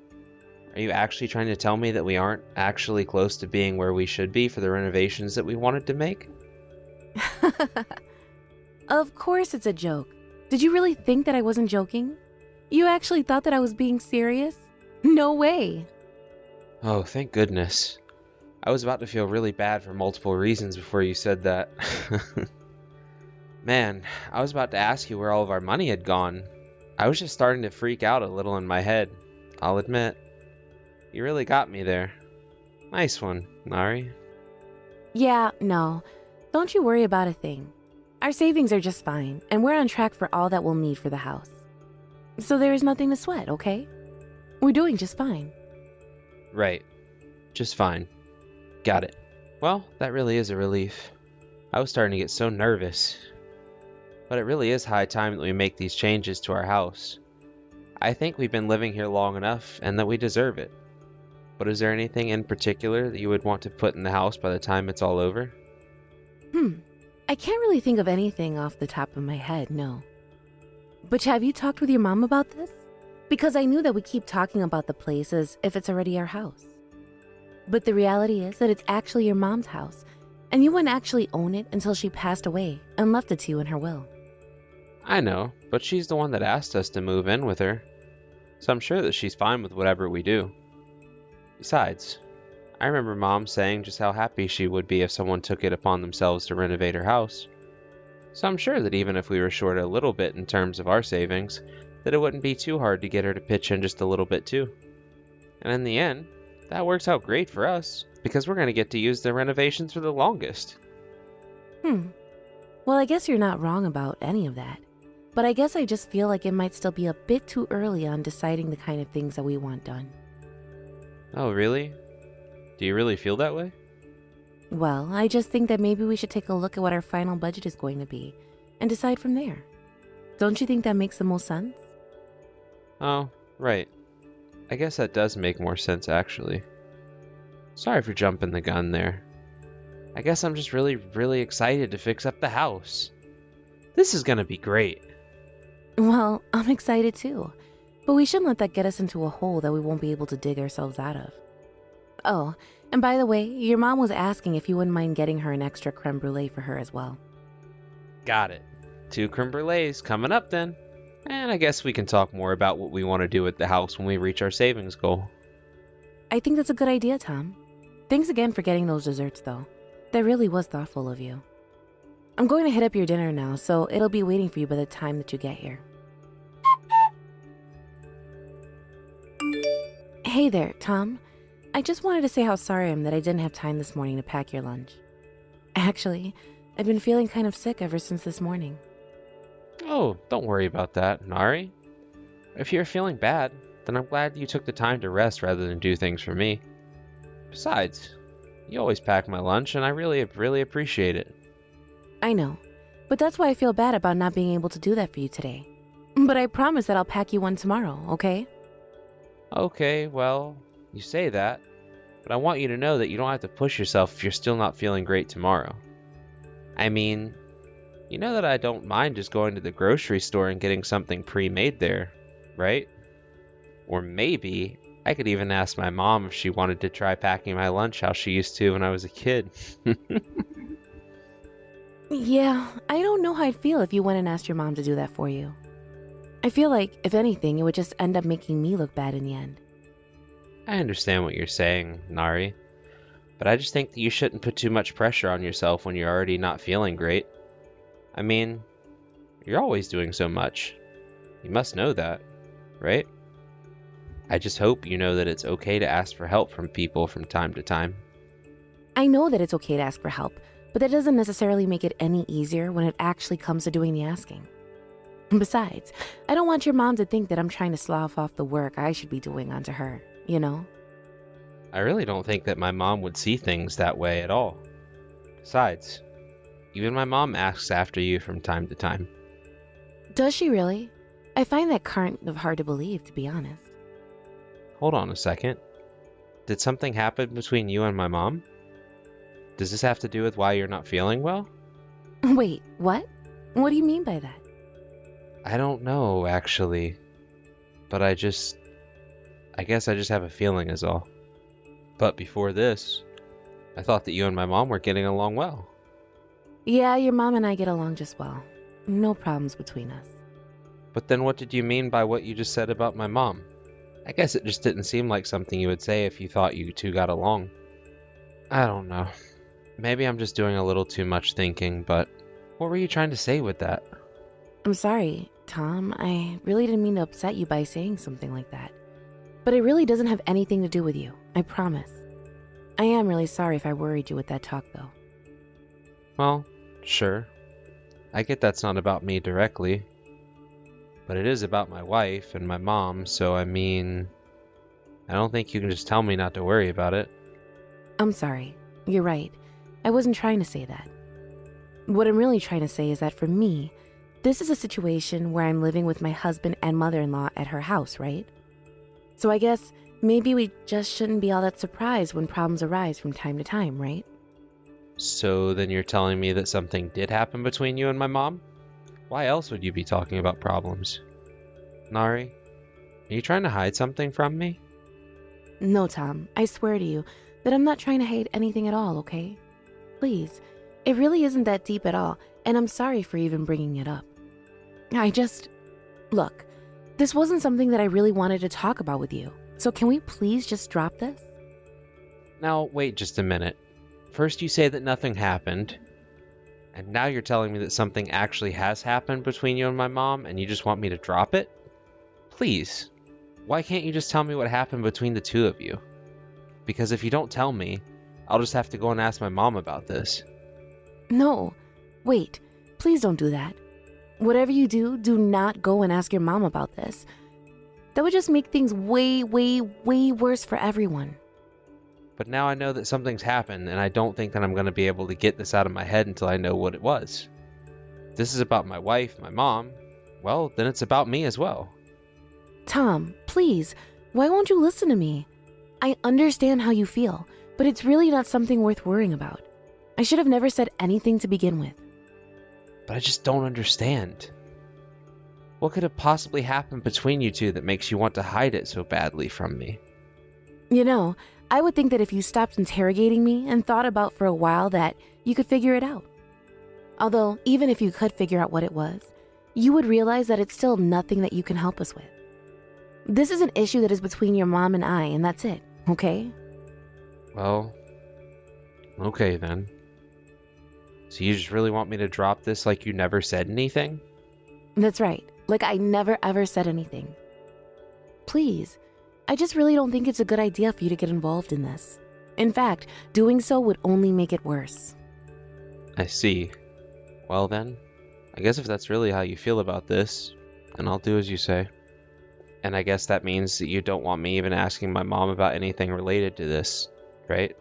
Are you actually trying to tell me that we aren't actually close to being where we should be for the renovations that we wanted to make? Of course it's a joke. Did you really think that I wasn't joking? You actually thought that I was being serious? No way. Oh, thank goodness. I was about to feel really bad for multiple reasons before you said that. Man, I was about to ask you where all of our money had gone. I was just starting to freak out a little in my head, I'll admit. You really got me there. Nice one, Nari. Yeah, no. Don't you worry about a thing. Our savings are just fine, and we're on track for all that we'll need for the house. So there is nothing to sweat, okay? We're doing just fine. Right. Just fine. Got it. Well, that really is a relief. I was starting to get so nervous. But it really is high time that we make these changes to our house. I think we've been living here long enough and that we deserve it. But is there anything in particular that you would want to put in the house by the time it's all over? I can't really think of anything off the top of my head, no. But have you talked with your mom about this? Because I knew that we keep talking about the place as if it's already our house. But the reality is that it's actually your mom's house, and you wouldn't actually own it until she passed away and left it to you in her will. I know, but she's the one that asked us to move in with her. So I'm sure that she's fine with whatever we do. Besides, I remember Mom saying just how happy she would be if someone took it upon themselves to renovate her house. So I'm sure that even if we were short a little bit in terms of our savings, that it wouldn't be too hard to get her to pitch in just a little bit too. And in the end, that works out great for us, because we're going to get to use the renovations for the longest. Well, I guess you're not wrong about any of that. But I guess I just feel like it might still be a bit too early on deciding the kind of things that we want done. Oh, really? Do you really feel that way? Well, I just think that maybe we should take a look at what our final budget is going to be and decide from there. Don't you think that makes the most sense? Oh, right. I guess that does make more sense, actually. Sorry for jumping the gun there. I guess I'm just really excited to fix up the house. This is gonna be great. Well, I'm excited too. But we shouldn't let that get us into a hole that we won't be able to dig ourselves out of. Oh, and by the way, your mom was asking if you wouldn't mind getting her an extra creme brulee for her as well. Got it. 2 creme brulees coming up then. And I guess we can talk more about what we want to do with the house when we reach our savings goal. I think that's a good idea, Tom. Thanks again for getting those desserts, though. That really was thoughtful of you. I'm going to hit up your dinner now, so it'll be waiting for you by the time that you get here. Hey there, Tom. I just wanted to say how sorry I am that I didn't have time this morning to pack your lunch. Actually, I've been feeling kind of sick ever since this morning. Oh, don't worry about that, Nari. If you're feeling bad, then I'm glad you took the time to rest rather than do things for me. Besides, you always pack my lunch, and I really appreciate it. I know, but that's why I feel bad about not being able to do that for you today. But I promise that I'll pack you one tomorrow, okay? Okay, well, you say that, but I want you to know that you don't have to push yourself if you're still not feeling great tomorrow. I mean, you know that I don't mind just going to the grocery store and getting something pre-made there, right? Or maybe I could even ask my mom if she wanted to try packing my lunch how she used to when I was a kid. Yeah, I don't know how I'd feel if you went and asked your mom to do that for you. I feel like, if anything, it would just end up making me look bad in the end. I understand what you're saying, Nari, but I just think that you shouldn't put too much pressure on yourself when you're already not feeling great. I mean, you're always doing so much. You must know that, right? I just hope you know that it's okay to ask for help from people from time to time. I know that it's okay to ask for help, but that doesn't necessarily make it any easier when it actually comes to doing the asking. Besides, I don't want your mom to think that I'm trying to slough off the work I should be doing onto her, you know? I really don't think that my mom would see things that way at all. Besides, even my mom asks after you from time to time. Does she really? I find that kind of hard to believe, to be honest. Hold on a second. Did something happen between you and my mom? Does this have to do with why you're not feeling well? Wait, what? What do you mean by that? I don't know, actually. but I guess I just have a feeling is all. But before this, I thought that you and my mom were getting along well. Yeah, your mom and I get along just well. No problems between us. But then what did you mean by what you just said about my mom? I guess it just didn't seem like something you would say if you thought you two got along. I don't know. Maybe I'm just doing a little too much thinking, but what were you trying to say with that? I'm sorry, Tom. I really didn't mean to upset you by saying something like that. But it really doesn't have anything to do with you, I promise. I am really sorry if I worried you with that talk, though. Well, sure. I get that's not about me directly. But it is about my wife and my mom, so I mean, I don't think you can just tell me not to worry about it. I'm sorry. You're right. I wasn't trying to say that. What I'm really trying to say is that for me, this is a situation where I'm living with my husband and mother-in-law at her house, right? So I guess maybe we just shouldn't be all that surprised when problems arise from time to time, right? So then you're telling me that something did happen between you and my mom? Why else would you be talking about problems? Nari, are you trying to hide something from me? No, Tom. I swear to you that I'm not trying to hide anything at all, okay? Please. It really isn't that deep at all, and I'm sorry for even bringing it up. Look, this wasn't something that I really wanted to talk about with you, so can we please just drop this? Now, wait just a minute. First you say that nothing happened, and now you're telling me that something actually has happened between you and my mom, and you just want me to drop it? Please, why can't you just tell me what happened between the two of you? Because if you don't tell me, I'll just have to go and ask my mom about this. No. Wait. Please don't do that. Whatever you do, do not go and ask your mom about this. That would just make things way, way, way worse for everyone. But now I know that something's happened, and I don't think that I'm going to be able to get this out of my head until I know what it was. If this is about my wife, my mom, well, then it's about me as well. Tom, please, why won't you listen to me? I understand how you feel, but it's really not something worth worrying about. I should have never said anything to begin with. But I just don't understand. What could have possibly happened between you two that makes you want to hide it so badly from me? You know, I would think that if you stopped interrogating me and thought about for a while that you could figure it out. Although, even if you could figure out what it was, you would realize that it's still nothing that you can help us with. This is an issue that is between your mom and I, and that's it, okay? Well, okay then. So you just really want me to drop this like you never said anything? That's right. Like I never ever said anything. Please, I just really don't think it's a good idea for you to get involved in this. In fact, doing so would only make it worse. I see. Well then, I guess if that's really how you feel about this, then I'll do as you say. And I guess that means that you don't want me even asking my mom about anything related to this, right?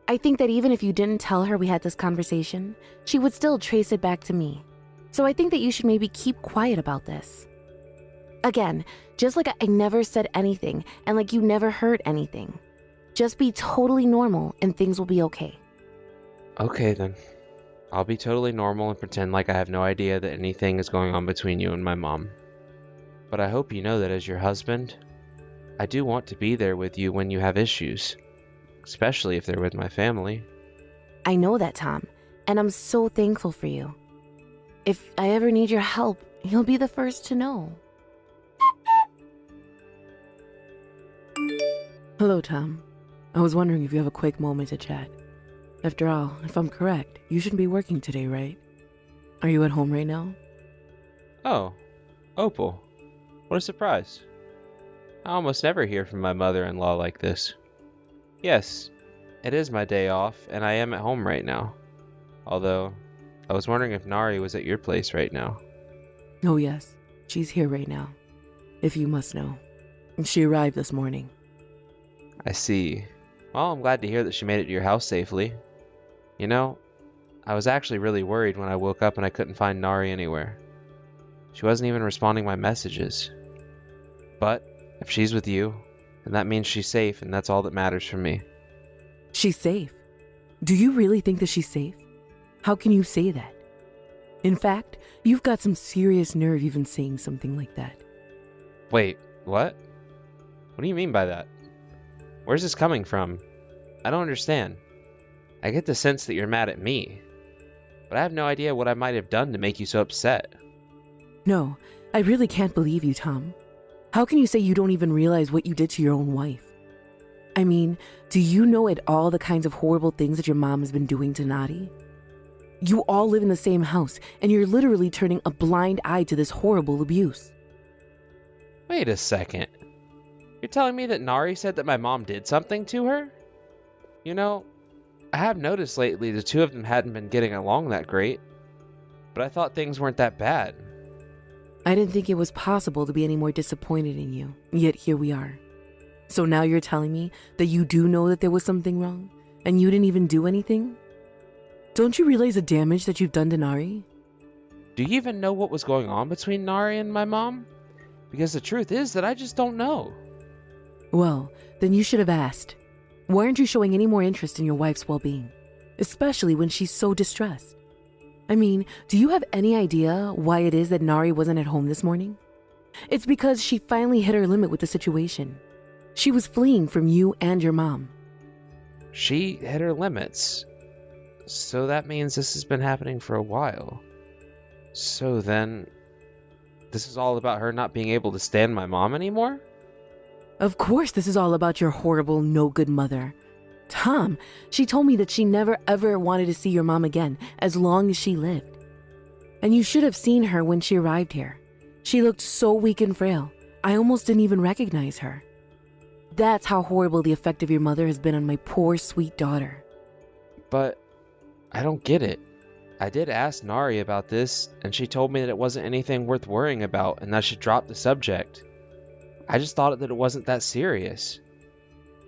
I think that even if you didn't tell her we had this conversation, she would still trace it back to me. So I think that you should maybe keep quiet about this. Again, just like I never said anything and like you never heard anything. Just be totally normal and things will be okay. Okay then. I'll be totally normal and pretend like I have no idea that anything is going on between you and my mom. But I hope you know that as your husband, I do want to be there with you when you have issues. Especially if they're with my family. I know that, Tom, and I'm so thankful for you. If I ever need your help, you'll be the first to know. Hello, Tom. I was wondering if you have a quick moment to chat. After all, if I'm correct, you shouldn't be working today, right? Are you at home right now? Oh, Opal. What a surprise. I almost never hear from my mother-in-law like this. Yes, it is my day off, and I am at home right now. Although, I was wondering if Nari was at your place right now. Oh yes, she's here right now. If you must know. She arrived this morning. I see. Well, I'm glad to hear that she made it to your house safely. You know, I was actually really worried when I woke up and I couldn't find Nari anywhere. She wasn't even responding my messages. But, if she's with you, then that means she's safe, and that's all that matters for me. She's safe? Do you really think that she's safe? How can you say that? In fact, you've got some serious nerve even saying something like that. Wait, What? What do you mean by that? Where's this coming from? I don't understand. I get the sense that you're mad at me, but I have no idea what I might have done to make you so upset. No, I really can't believe you, Tom. How can you say you don't even realize what you did to your own wife? I mean, do you know at all the kinds of horrible things that your mom has been doing to Nadi? You all live in the same house, and you're literally turning a blind eye to this horrible abuse. Wait a second. You're telling me that Nari said that my mom did something to her? You know, I have noticed lately the two of them hadn't been getting along that great, but I thought things weren't that bad. I didn't think it was possible to be any more disappointed in you, yet here we are. So now you're telling me that you do know that there was something wrong, and you didn't even do anything? Don't you realize the damage that you've done to Nari? Do you even know what was going on between Nari and my mom? Because the truth is that I just don't know. Well, then you should have asked. Why aren't you showing any more interest in your wife's well-being? Especially when she's so distressed. I mean, do you have any idea why it is that Nari wasn't at home this morning? It's because she finally hit her limit with the situation. She was fleeing from you and your mom. She hit her limits. So that means this has been happening for a while. So then, this is all about her not being able to stand my mom anymore? Of course this is all about your horrible, no-good mother. Tom, she told me that she never ever wanted to see your mom again as long as she lived. And you should have seen her when she arrived here. She looked so weak and frail, I almost didn't even recognize her. That's how horrible the effect of your mother has been on my poor, sweet daughter. But I don't get it. I did ask Nari about this, and she told me that it wasn't anything worth worrying about and that I should drop the subject. I just thought that it wasn't that serious.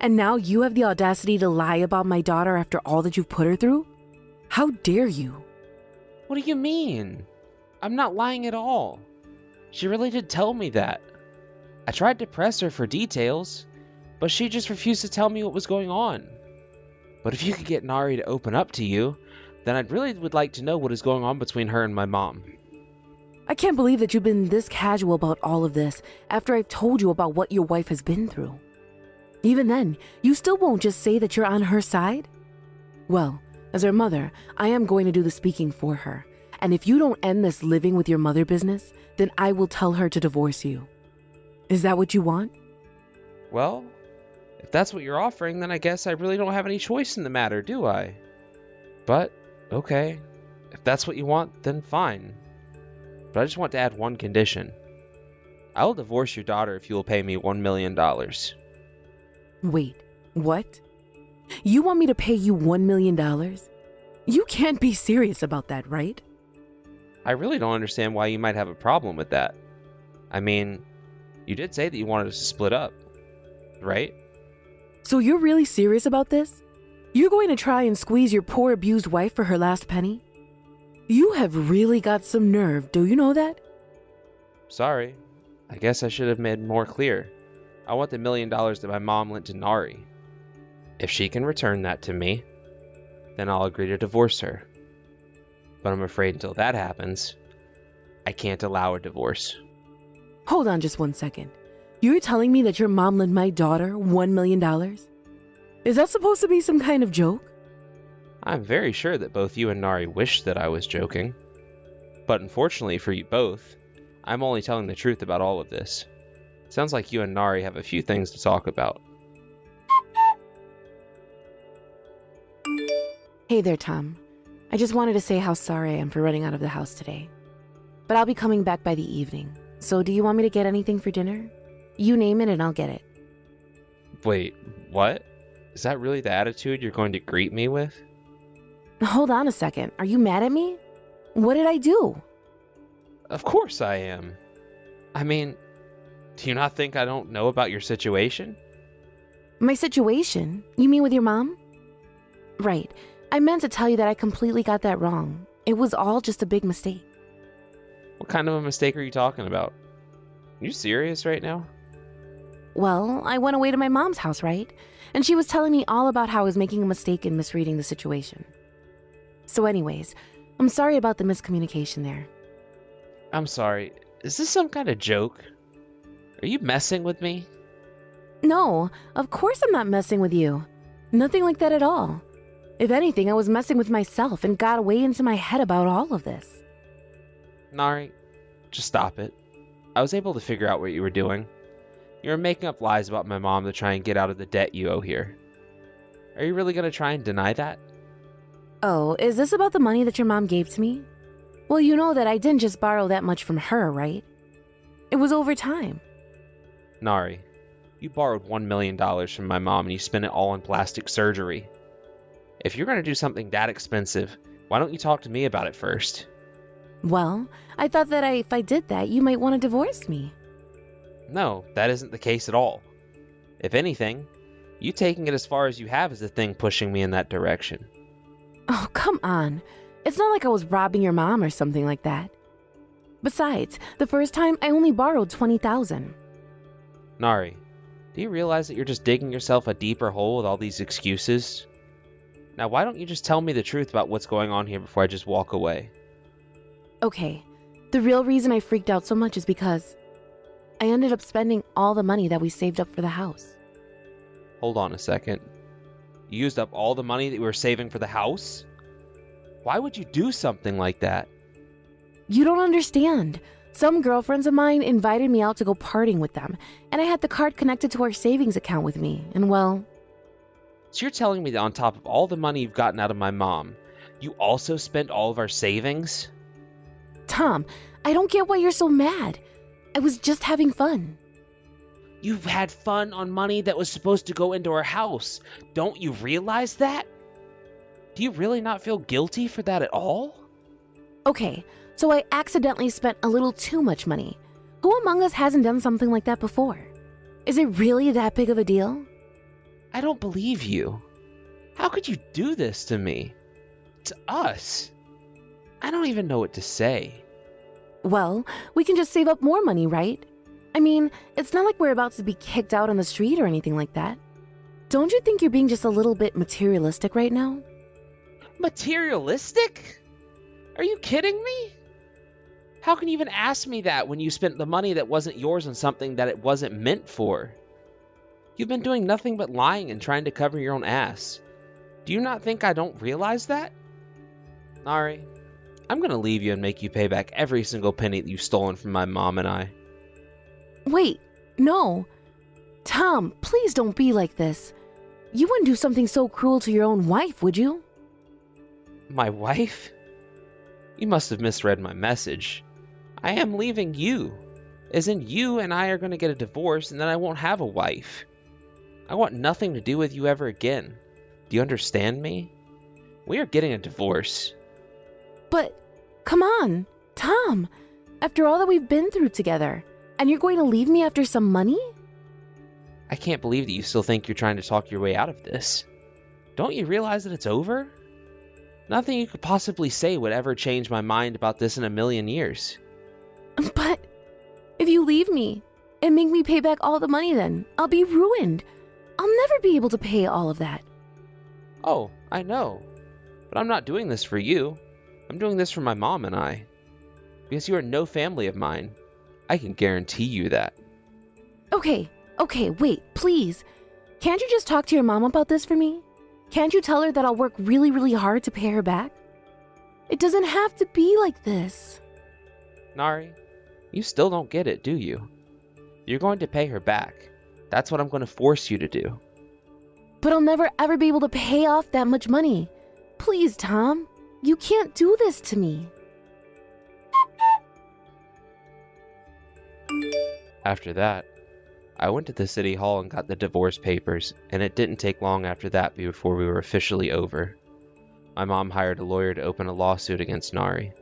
And now you have the audacity to lie about my daughter after all that you've put her through? How dare you? What do you mean? I'm not lying at all. She really did tell me that. I tried to press her for details, but she just refused to tell me what was going on. But if you could get Nari to open up to you, then I really would like to know what is going on between her and my mom. I can't believe that you've been this casual about all of this after I've told you about what your wife has been through. Even then, you still won't just say that you're on her side? Well, as her mother, I am going to do the speaking for her. And if you don't end this living with your mother business, then I will tell her to divorce you. Is that what you want? Well, if that's what you're offering, then I guess I really don't have any choice in the matter, do I? But, okay. If that's what you want, then fine. But I just want to add one condition. I will divorce your daughter if you will pay me $1 million. Wait, what? You want me to pay you $1 million? You can't be serious about that, right? I really don't understand why you might have a problem with that. I mean, you did say that you wanted us to split up, right? So you're really serious about this? You're going to try and squeeze your poor abused wife for her last penny? You have really got some nerve, do you know that? Sorry. I guess I should have made more clear. I want the $1 million that my mom lent to Nari. If she can return that to me, then I'll agree to divorce her. But I'm afraid until that happens, I can't allow a divorce. Hold on just 1 second. You're telling me that your mom lent my daughter $1 million? Is that supposed to be some kind of joke? I'm very sure that both you and Nari wished that I was joking. But unfortunately for you both, I'm only telling the truth about all of this. Sounds like you and Nari have a few things to talk about. Hey there, Tom. I just wanted to say how sorry I am for running out of the house today. But I'll be coming back by the evening. So do you want me to get anything for dinner? You name it and I'll get it. Wait, what? Is that really the attitude you're going to greet me with? Hold on a second. Are you mad at me? What did I do? Of course I am. I mean, do you not think I don't know about your situation? My situation? You mean with your mom? Right. I meant to tell you that I completely got that wrong. It was all just a big mistake. What kind of a mistake are you talking about? Are you serious right now? Well, I went away to my mom's house, right? And she was telling me all about how I was making a mistake in misreading the situation. So anyways, I'm sorry about the miscommunication there. I'm sorry. Is this some kind of joke? Are you messing with me? No, of course I'm not messing with you. Nothing like that at all. If anything, I was messing with myself and got way into my head about all of this. Nari, just stop it. I was able to figure out what you were doing. You were making up lies about my mom to try and get out of the debt you owe here. Are you really going to try and deny that? Oh, is this about the money that your mom gave to me? Well, you know that I didn't just borrow that much from her, right? It was over time. Nari, you borrowed $1 million from my mom and you spent it all on plastic surgery. If you're going to do something that expensive, why don't you talk to me about it first? Well, I thought that if I did that, you might want to divorce me. No, that isn't the case at all. If anything, you taking it as far as you have is the thing pushing me in that direction. Oh, come on. It's not like I was robbing your mom or something like that. Besides, the first time I only borrowed $20,000. Nari, do you realize that you're just digging yourself a deeper hole with all these excuses? Now, why don't you just tell me the truth about what's going on here before I just walk away? Okay, the real reason I freaked out so much is because I ended up spending all the money that we saved up for the house. Hold on a second. You used up all the money that we were saving for the house? Why would you do something like that? You don't understand. Some girlfriends of mine invited me out to go partying with them, and I had the card connected to our savings account with me, and well... So you're telling me that on top of all the money you've gotten out of my mom, you also spent all of our savings? Tom, I don't get why you're so mad. I was just having fun. You've had fun on money that was supposed to go into our house. Don't you realize that? Do you really not feel guilty for that at all? Okay, so I accidentally spent a little too much money. Who among us hasn't done something like that before? Is it really that big of a deal? I don't believe you. How could you do this to me? To us? I don't even know what to say. Well, we can just save up more money, right? I mean, it's not like we're about to be kicked out on the street or anything like that. Don't you think you're being just a little bit materialistic right now? Materialistic? Are you kidding me? How can you even ask me that when you spent the money that wasn't yours on something that it wasn't meant for? You've been doing nothing but lying and trying to cover your own ass. Do you not think I don't realize that? Nari, I'm gonna leave you and make you pay back every single penny that you've stolen from my mom and I. Wait, no. Tom, please don't be like this. You wouldn't do something so cruel to your own wife, would you? My wife? You must have misread my message. I am leaving you. As in, you and I are going to get a divorce and then I won't have a wife. I want nothing to do with you ever again. Do you understand me? We are getting a divorce. But, come on, Tom. After all that we've been through together, and you're going to leave me after some money? I can't believe that you still think you're trying to talk your way out of this. Don't you realize that it's over? Nothing you could possibly say would ever change my mind about this in a million years. But if you leave me and make me pay back all the money, then I'll be ruined. I'll never be able to pay all of that. Oh, I know. But I'm not doing this for you. I'm doing this for my mom and I. Because you are no family of mine. I can guarantee you that. Okay, wait, please. Can't you just talk to your mom about this for me? Can't you tell her that I'll work really, really hard to pay her back? It doesn't have to be like this. Nari, you still don't get it, do you? You're going to pay her back. That's what I'm going to force you to do. But I'll never ever be able to pay off that much money. Please, Tom, you can't do this to me. After that, I went to the city hall and got the divorce papers, and it didn't take long after that before we were officially over. My mom hired a lawyer to open a lawsuit against Nari.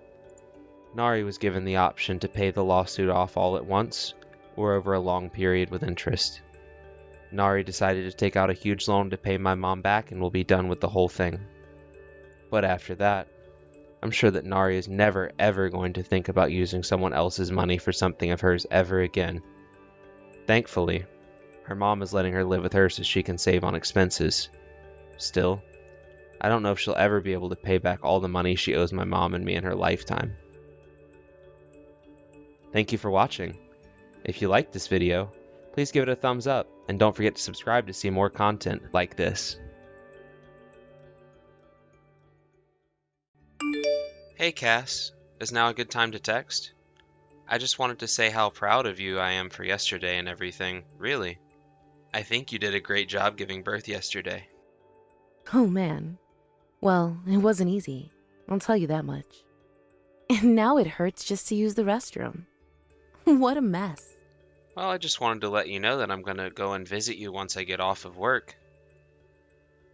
Nari was given the option to pay the lawsuit off all at once, or over a long period with interest. Nari decided to take out a huge loan to pay my mom back and we'll be done with the whole thing. But after that, I'm sure that Nari is never ever going to think about using someone else's money for something of hers ever again. Thankfully, her mom is letting her live with her so she can save on expenses. Still, I don't know if she'll ever be able to pay back all the money she owes my mom and me in her lifetime. Thank you for watching. If If you liked this video, please give it a thumbs up, and don't forget to subscribe to see more content like this. Hey Cass, is now a good time to text? I just wanted to say how proud of you I am for yesterday and everything, really. I think you did a great job giving birth yesterday. Oh man. Well, it wasn't easy. I'll tell you that much. And now it hurts just to use the restroom. What a mess. Well, I just wanted to let you know that I'm going to go and visit you once I get off of work.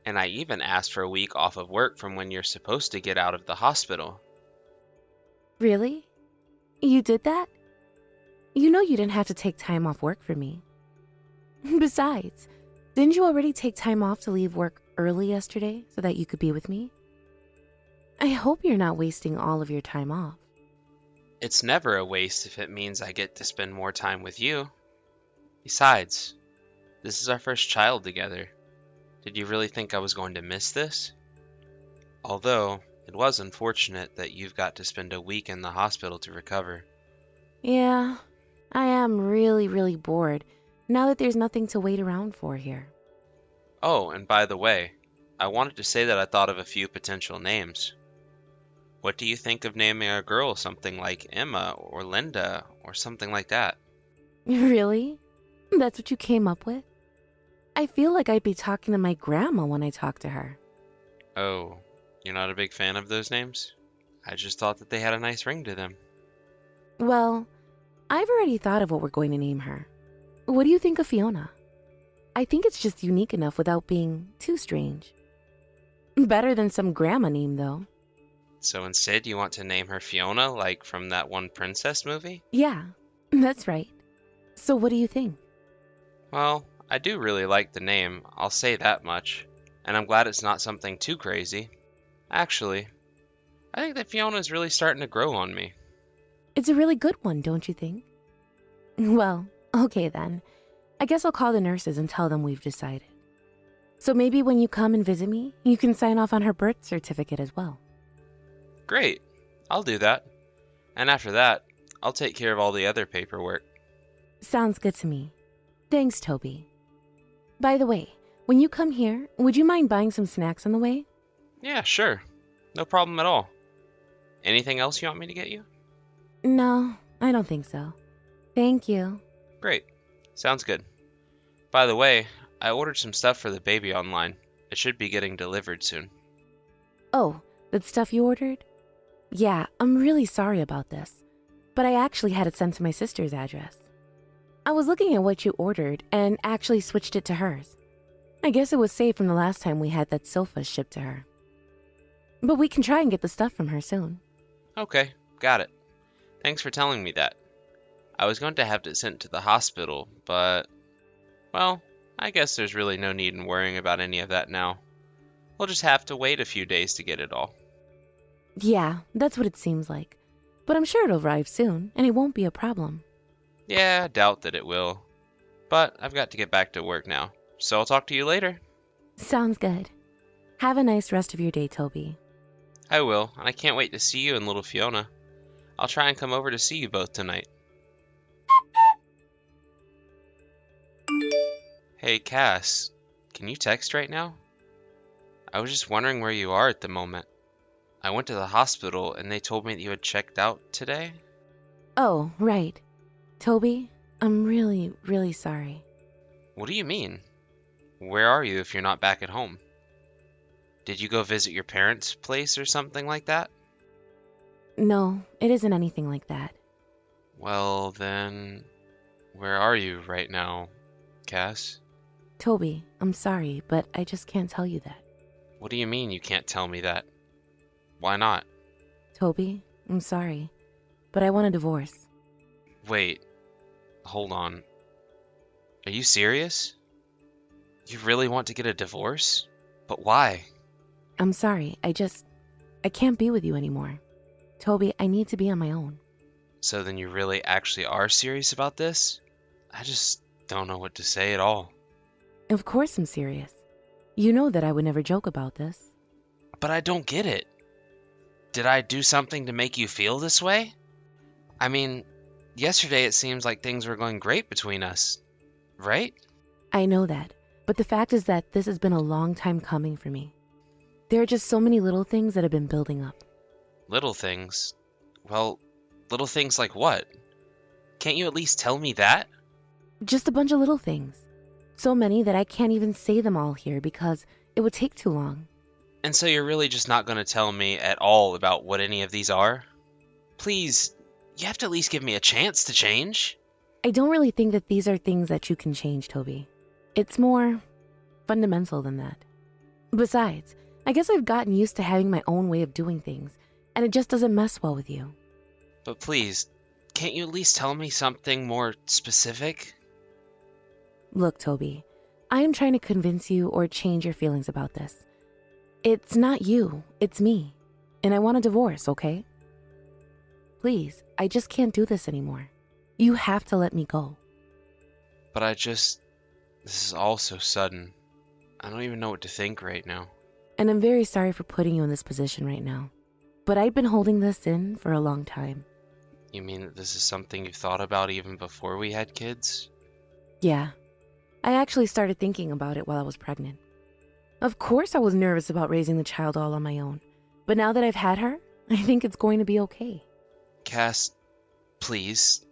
And I even asked for a week off of work from when you're supposed to get out of the hospital. Really? You did that? You know you didn't have to take time off work for me. Besides, didn't you already take time off to leave work early yesterday so that you could be with me? I hope you're not wasting all of your time off. It's never a waste if it means I get to spend more time with you. Besides, this is our first child together. Did you really think I was going to miss this? Although, it was unfortunate that you've got to spend a week in the hospital to recover. Yeah, I am really bored now that there's nothing to wait around for here. Oh, and by the way, I wanted to say that I thought of a few potential names. What do you think of naming a girl something like Emma or Linda or something like that? Really? That's what you came up with? I feel like I'd be talking to my grandma when I talk to her. Oh, you're not a big fan of those names? I just thought that they had a nice ring to them. Well, I've already thought of what we're going to name her. What do you think of Fiona? I think it's just unique enough without being too strange. Better than some grandma name, though. So instead you want to name her Fiona, like from that one princess movie? Yeah, that's right. So what do you think? Well, I do really like the name, I'll say that much. And I'm glad it's not something too crazy. Actually, I think that Fiona's really starting to grow on me. It's a really good one, don't you think? Well, okay then. I guess I'll call the nurses and tell them we've decided. So maybe when you come and visit me, you can sign off on her birth certificate as well. Great, I'll do that. And after that, I'll take care of all the other paperwork. Sounds good to me. Thanks, Toby. By the way, when you come here, would you mind buying some snacks on the way? Yeah, sure. No problem at all. Anything else you want me to get you? No, I don't think so. Thank you. Great. Sounds good. By the way, I ordered some stuff for the baby online. It should be getting delivered soon. Oh, that stuff you ordered? Yeah, I'm really sorry about this, but I actually had it sent to my sister's address. I was looking at what you ordered and actually switched it to hers. I guess it was saved from the last time we had that sofa shipped to her. But we can try and get the stuff from her soon. Okay, got it. Thanks for telling me that. I was going to have it sent to the hospital, but... well, I guess there's really no need in worrying about any of that now. We'll just have to wait a few days to get it all. Yeah, that's what it seems like. But I'm sure it'll arrive soon, and it won't be a problem. Yeah, I doubt that it will. But I've got to get back to work now, so I'll talk to you later. Sounds good. Have a nice rest of your day, Toby. I will, and I can't wait to see you and little Fiona. I'll try and come over to see you both tonight. Hey, Cass, can you text right now? I was just wondering where you are at the moment. I went to the hospital and they told me that you had checked out today. Oh, right. Toby, I'm really sorry. What do you mean? Where are you if you're not back at home? Did you go visit your parents' place or something like that? No, it isn't anything like that. Well, then, where are you right now, Cass? Toby, I'm sorry, but I just can't tell you that. What do you mean you can't tell me that? Why not? Toby, I'm sorry, but I want a divorce. Wait, hold on. Are you serious? You really want to get a divorce? But why? I'm sorry, I can't be with you anymore. Toby, I need to be on my own. So then you really actually are serious about this? I just don't know what to say at all. Of course I'm serious. You know that I would never joke about this. But I don't get it. Did I do something to make you feel this way? I mean, yesterday it seems like things were going great between us, right? I know that, but the fact is that this has been a long time coming for me. There are just so many little things that have been building up. Little things. Well, little things like what? Can't you at least tell me that? Just a bunch of little things. So many that I can't even say them all here because it would take too long. And so you're really just not going to tell me at all about what any of these are? Please, you have to at least give me a chance to change. I don't really think that these are things that you can change, Toby. It's more fundamental than that. Besides, I guess I've gotten used to having my own way of doing things, and it just doesn't mess well with you. But please, can't you at least tell me something more specific? Look, Toby, I am trying to convince you or change your feelings about this. It's not you, it's me. And I want a divorce, okay? Please, I just can't do this anymore. You have to let me go. But this is all so sudden. I don't even know what to think right now. And I'm very sorry for putting you in this position right now. But I've been holding this in for a long time. You mean that this is something you've thought about even before we had kids? Yeah. I actually started thinking about it while I was pregnant. Of course I was nervous about raising the child all on my own. But now that I've had her, I think it's going to be okay. Cass, please.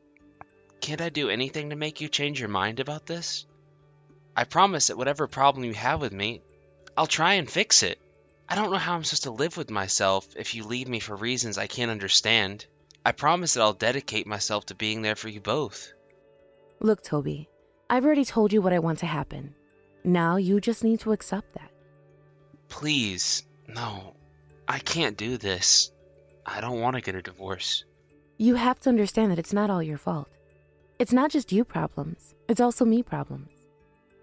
Can't I do anything to make you change your mind about this? I promise that whatever problem you have with me, I'll try and fix it. I don't know how I'm supposed to live with myself if you leave me for reasons I can't understand. I promise that I'll dedicate myself to being there for you both. Look, Toby, I've already told you what I want to happen. Now you just need to accept that. Please, no, I can't do this. I don't want to get a divorce. You have to understand that it's not all your fault. It's not just you problems, it's also me problems.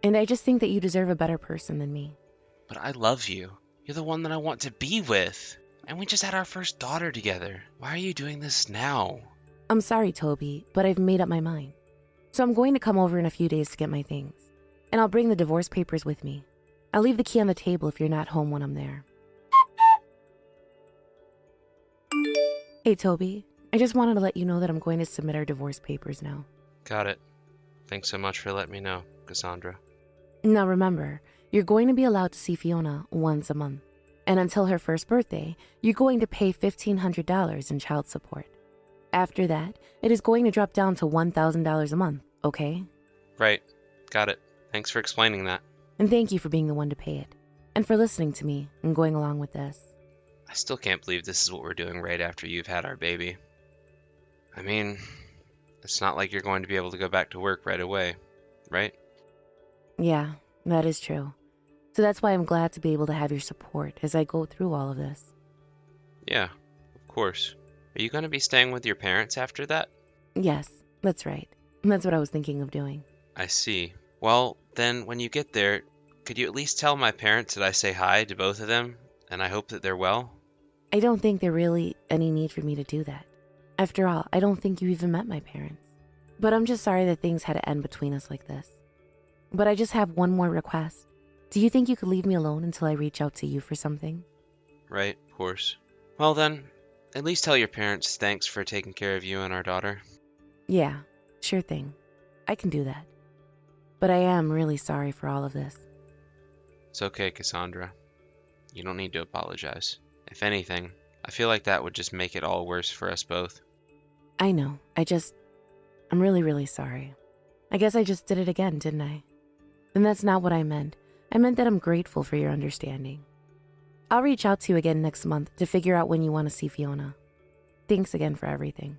And I just think that you deserve a better person than me. But I love you. You're the one that I want to be with. And we just had our first daughter together. Why are you doing this now? I'm sorry, Toby, but I've made up my mind. So I'm going to come over in a few days to get my things. And I'll bring the divorce papers with me. I'll leave the key on the table if you're not home when I'm there. Hey, Toby. I just wanted to let you know that I'm going to submit our divorce papers now. Got it. Thanks so much for letting me know, Cassandra. Now remember, you're going to be allowed to see Fiona once a month. And until her first birthday, you're going to pay $1,500 in child support. After that, it is going to drop down to $1,000 a month, okay? Right. Got it. Thanks for explaining that. And thank you for being the one to pay it. And for listening to me and going along with this. I still can't believe this is what we're doing right after you've had our baby. I mean, it's not like you're going to be able to go back to work right away, right? Yeah, that is true. So that's why I'm glad to be able to have your support as I go through all of this. Yeah, of course. Are you going to be staying with your parents after that? Yes, that's right. That's what I was thinking of doing. I see. Well, then when you get there, could you at least tell my parents that I say hi to both of them, and I hope that they're well? I don't think there really any need for me to do that. After all, I don't think you even met my parents. But I'm just sorry that things had to end between us like this. But I just have one more request. Do you think you could leave me alone until I reach out to you for something? Right, of course. Well then, at least tell your parents thanks for taking care of you and our daughter. Yeah, sure thing. I can do that. But I am really sorry for all of this. It's okay, Cassandra. You don't need to apologize. If anything, I feel like that would just make it all worse for us both. I know. I'm really, really sorry. I guess I just did it again, didn't I? And that's not what I meant. I meant that I'm grateful for your understanding. I'll reach out to you again next month to figure out when you want to see Fiona. Thanks again for everything.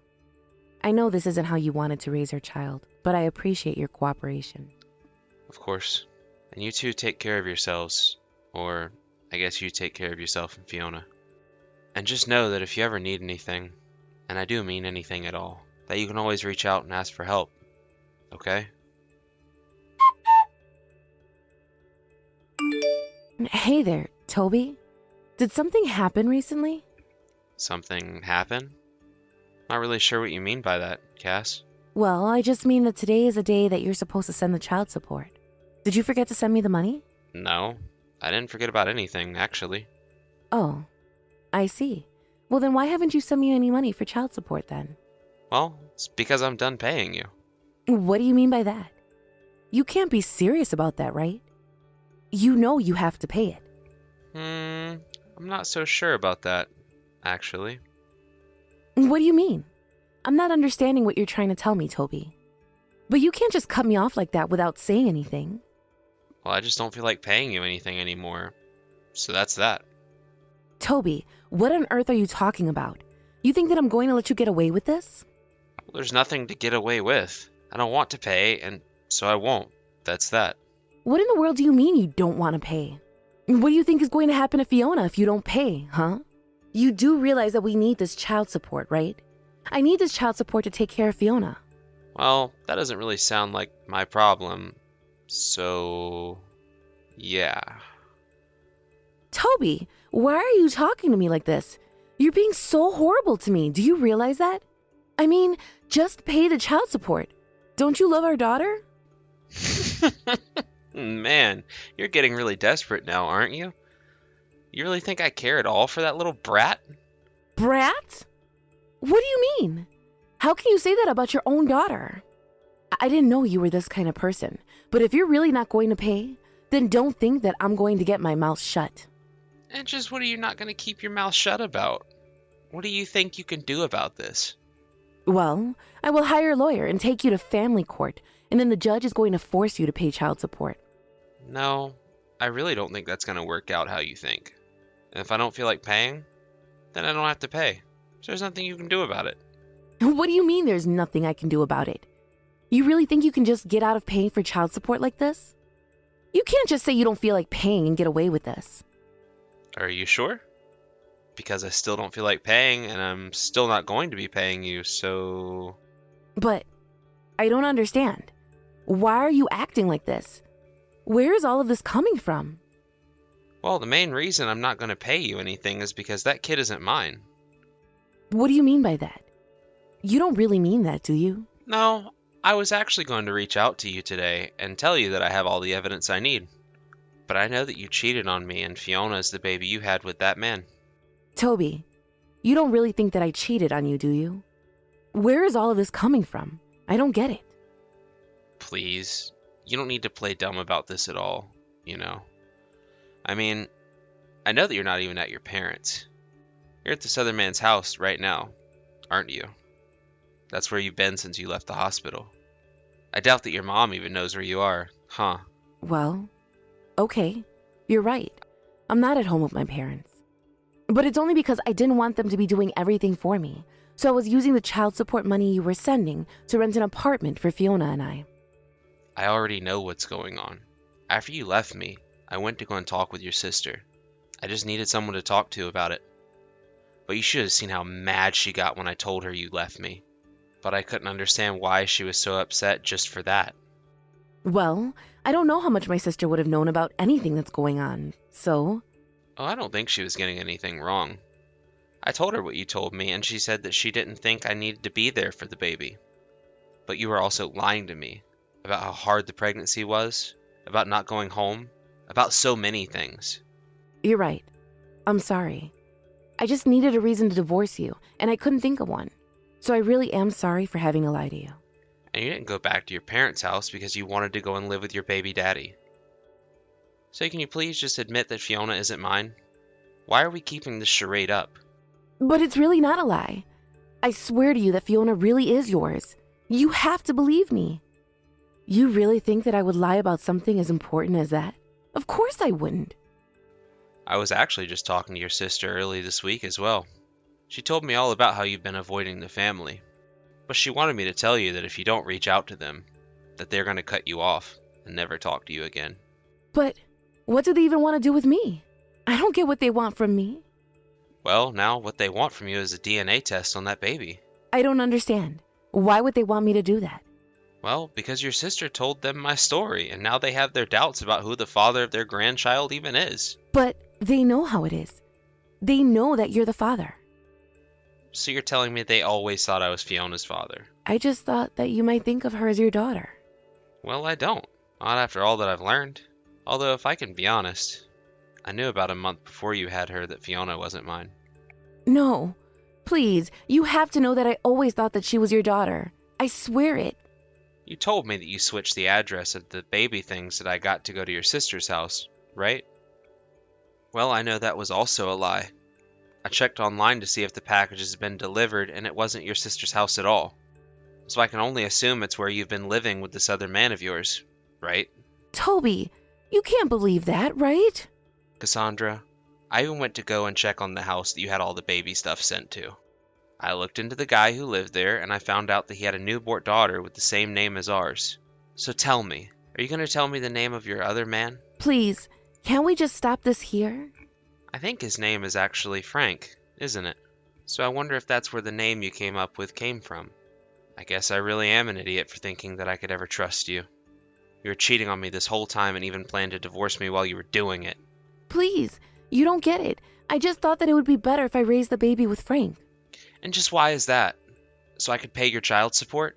I know this isn't how you wanted to raise our child, but I appreciate your cooperation. Of course. And you two take care of yourselves. Or, I guess you take care of yourself and Fiona. And just know that if you ever need anything, and I do mean anything at all, that you can always reach out and ask for help. Okay? Hey there, Toby. Did something happen recently? Something happen? Not really sure what you mean by that, Cass. Well, I just mean that today is a day that you're supposed to send the child support. Did you forget to send me the money? No, I didn't forget about anything, actually. Oh, I see. Well, then why haven't you sent me any money for child support then? Well, it's because I'm done paying you. What do you mean by that? You can't be serious about that, right? You know you have to pay it. I'm not so sure about that, actually. What do you mean? I'm not understanding what you're trying to tell me, Toby. But you can't just cut me off like that without saying anything. Well, I just don't feel like paying you anything anymore. So that's that. Toby, what on earth are you talking about? You think that I'm going to let you get away with this? Well, there's nothing to get away with. I don't want to pay, and so I won't. That's that. What in the world do you mean you don't want to pay? What do you think is going to happen to Fiona if you don't pay, huh? You do realize that we need this child support, right? I need this child support to take care of Fiona. Well, that doesn't really sound like my problem. So, yeah. Toby, why are you talking to me like this? You're being so horrible to me. Do you realize that? I mean, just pay the child support. Don't you love our daughter? Man, you're getting really desperate now, aren't you? You really think I care at all for that little brat? Brat? What do you mean? How can you say that about your own daughter? I didn't know you were this kind of person, but if you're really not going to pay, then don't think that I'm going to get my mouth shut. And just what are you not going to keep your mouth shut about? What do you think you can do about this? Well, I will hire a lawyer and take you to family court, and then the judge is going to force you to pay child support. No, I really don't think that's going to work out how you think. And if I don't feel like paying, then I don't have to pay. So there's nothing you can do about it. What do you mean there's nothing I can do about it? You really think you can just get out of paying for child support like this? You can't just say you don't feel like paying and get away with this. Are you sure? Because I still don't feel like paying, and I'm still not going to be paying you, so... But I don't understand. Why are you acting like this? Where is all of this coming from? Well, the main reason I'm not going to pay you anything is because that kid isn't mine. What do you mean by that? You don't really mean that, do you? No, I was actually going to reach out to you today and tell you that I have all the evidence I need. But I know that you cheated on me, and Fiona is the baby you had with that man. Toby, you don't really think that I cheated on you, do you? Where is all of this coming from? I don't get it. Please, you don't need to play dumb about this at all, you know. I mean, I know that you're not even at your parents'. You're at this other man's house right now, aren't you? That's where you've been since you left the hospital. I doubt that your mom even knows where you are, huh? Well, okay, you're right. I'm not at home with my parents. But it's only because I didn't want them to be doing everything for me. So I was using the child support money you were sending to rent an apartment for Fiona and I. I already know what's going on. After you left me, I went to go and talk with your sister. I just needed someone to talk to about it. But you should have seen how mad she got when I told her you left me. But I couldn't understand why she was so upset just for that. Well, I don't know how much my sister would have known about anything that's going on, so... Oh, I don't think she was getting anything wrong. I told her what you told me, and she said that she didn't think I needed to be there for the baby. But you were also lying to me about how hard the pregnancy was, about not going home, about so many things. You're right. I'm sorry. I just needed a reason to divorce you, and I couldn't think of one. So I really am sorry for having to lie to you. And you didn't go back to your parents' house because you wanted to go and live with your baby daddy. So can you please just admit that Fiona isn't mine? Why are we keeping this charade up? But it's really not a lie. I swear to you that Fiona really is yours. You have to believe me. You really think that I would lie about something as important as that? Of course I wouldn't. I was actually just talking to your sister early this week as well. She told me all about how you've been avoiding the family. But she wanted me to tell you that if you don't reach out to them, that they're going to cut you off and never talk to you again. But what do they even want to do with me? I don't get what they want from me. Well, now what they want from you is a DNA test on that baby. I don't understand. Why would they want me to do that? Well, because your sister told them my story, and now they have their doubts about who the father of their grandchild even is. But they know how it is. They know that you're the father. So you're telling me they always thought I was Fiona's father? I just thought that you might think of her as your daughter. Well, I don't. Not after all that I've learned. Although, if I can be honest, I knew about a month before you had her that Fiona wasn't mine. No, Please, you have to know that I always thought that she was your daughter. I swear it. You told me that you switched the address of the baby things that I got to go to your sister's house, right? Well, I know that was also a lie. I checked online to see if the packages had been delivered, and it wasn't your sister's house at all. So I can only assume it's where you've been living with this other man of yours, right? Toby, you can't believe that, right? Cassandra, I even went to go and check on the house that you had all the baby stuff sent to. I looked into the guy who lived there, and I found out that he had a newborn daughter with the same name as ours. So tell me, are you going to tell me the name of your other man? Please, can't we just stop this here? I think his name is actually Frank, isn't it? So I wonder if that's where the name you came up with came from. I guess I really am an idiot for thinking that I could ever trust you. You were cheating on me this whole time and even planned to divorce me while you were doing it. Please, you don't get it. I just thought that it would be better if I raised the baby with Frank. And just why is that? So I could pay your child support?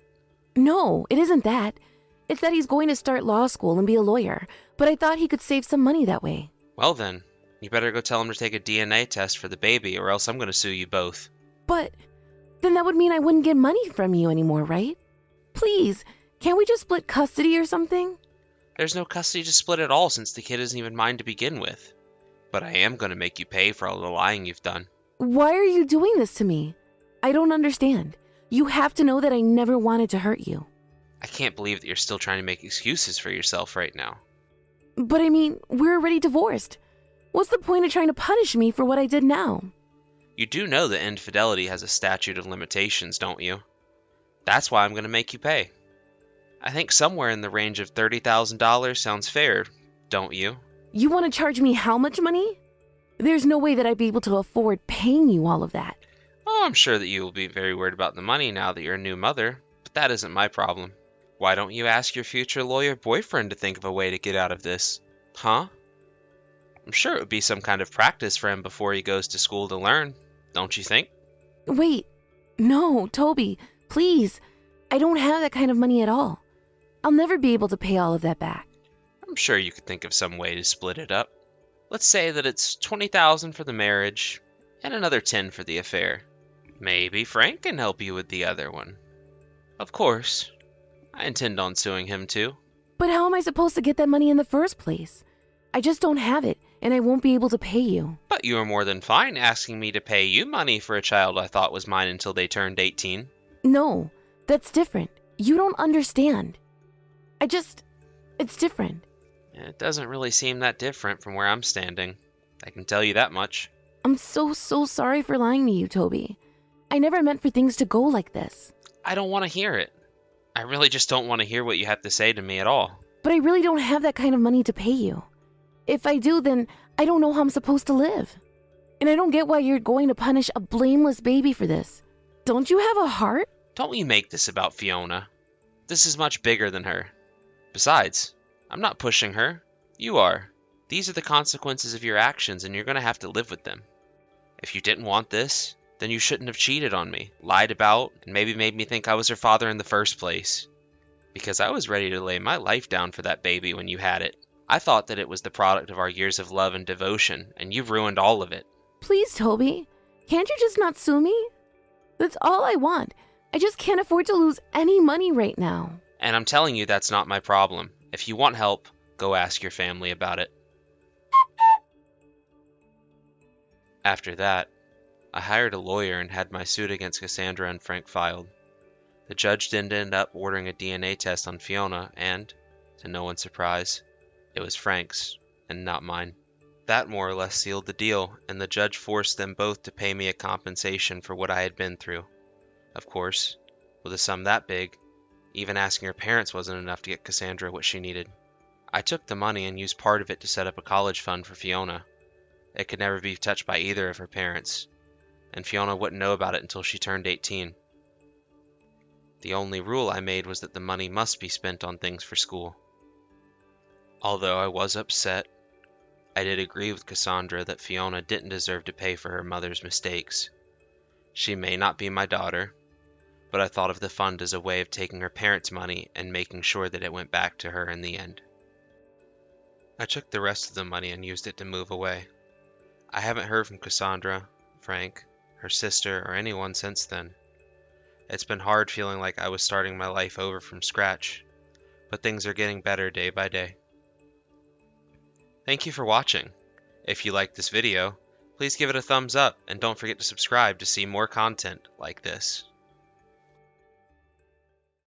No, it isn't that. It's that he's going to start law school and be a lawyer, but I thought he could save some money that way. Well then, you better go tell him to take a DNA test for the baby, or else I'm going to sue you both. But then that would mean I wouldn't get money from you anymore, right? Please, can't we just split custody or something? There's no custody to split at all since the kid isn't even mine to begin with. But I am going to make you pay for all the lying you've done. Why are you doing this to me? I don't understand. You have to know that I never wanted to hurt you. I can't believe that you're still trying to make excuses for yourself right now. But I mean, we're already divorced. What's the point of trying to punish me for what I did now? You do know that infidelity has a statute of limitations, don't you? That's why I'm going to make you pay. I think somewhere in the range of $30,000 sounds fair, don't you? You want to charge me how much money? There's no way that I'd be able to afford paying you all of that. Oh, I'm sure that you will be very worried about the money now that you're a new mother, but that isn't my problem. Why don't you ask your future lawyer boyfriend to think of a way to get out of this? Huh? I'm sure it would be some kind of practice for him before he goes to school to learn, don't you think? Wait, no, Toby, please. I don't have that kind of money at all. I'll never be able to pay all of that back. I'm sure you could think of some way to split it up. Let's say that it's $20,000 for the marriage and another $10,000 for the affair. Maybe Frank can help you with the other one. Of course, I intend on suing him too. But how am I supposed to get that money in the first place? I just don't have it, and I won't be able to pay you. But you are more than fine asking me to pay you money for a child I thought was mine until they turned 18. No, that's different. You don't understand. It's different. It doesn't really seem that different from where I'm standing. I can tell you that much. I'm so sorry for lying to you, Toby. I never meant for things to go like this. I don't want to hear it. I really just don't want to hear what you have to say to me at all. But I really don't have that kind of money to pay you. If I do, then I don't know how I'm supposed to live. And I don't get why you're going to punish a blameless baby for this. Don't you have a heart? Don't you make this about Fiona. This is much bigger than her. Besides, I'm not pushing her. You are. These are the consequences of your actions, and you're going to have to live with them. If you didn't want this, then you shouldn't have cheated on me, lied about, and maybe made me think I was her father in the first place. Because I was ready to lay my life down for that baby when you had it. I thought that it was the product of our years of love and devotion, and you've ruined all of it. Please, Toby. Can't you just not sue me? That's all I want. I just can't afford to lose any money right now. And I'm telling you that's not my problem. If you want help, go ask your family about it. After that, I hired a lawyer and had my suit against Cassandra and Frank filed. The judge didn't end up ordering a DNA test on Fiona, and, to no one's surprise, it was Frank's, and not mine. That more or less sealed the deal, and the judge forced them both to pay me a compensation for what I had been through. Of course, with a sum that big, even asking her parents wasn't enough to get Cassandra what she needed. I took the money and used part of it to set up a college fund for Fiona. It could never be touched by either of her parents, and Fiona wouldn't know about it until she turned 18. The only rule I made was that the money must be spent on things for school. Although I was upset, I did agree with Cassandra that Fiona didn't deserve to pay for her mother's mistakes. She may not be my daughter, but I thought of the fund as a way of taking her parents' money and making sure that it went back to her in the end. I took the rest of the money and used it to move away. I haven't heard from Cassandra, Frank, her sister, or anyone since then. It's been hard feeling like I was starting my life over from scratch, but things are getting better day by day. Thank you for watching. If you liked this video, please give it a thumbs up and don't forget to subscribe to see more content like this.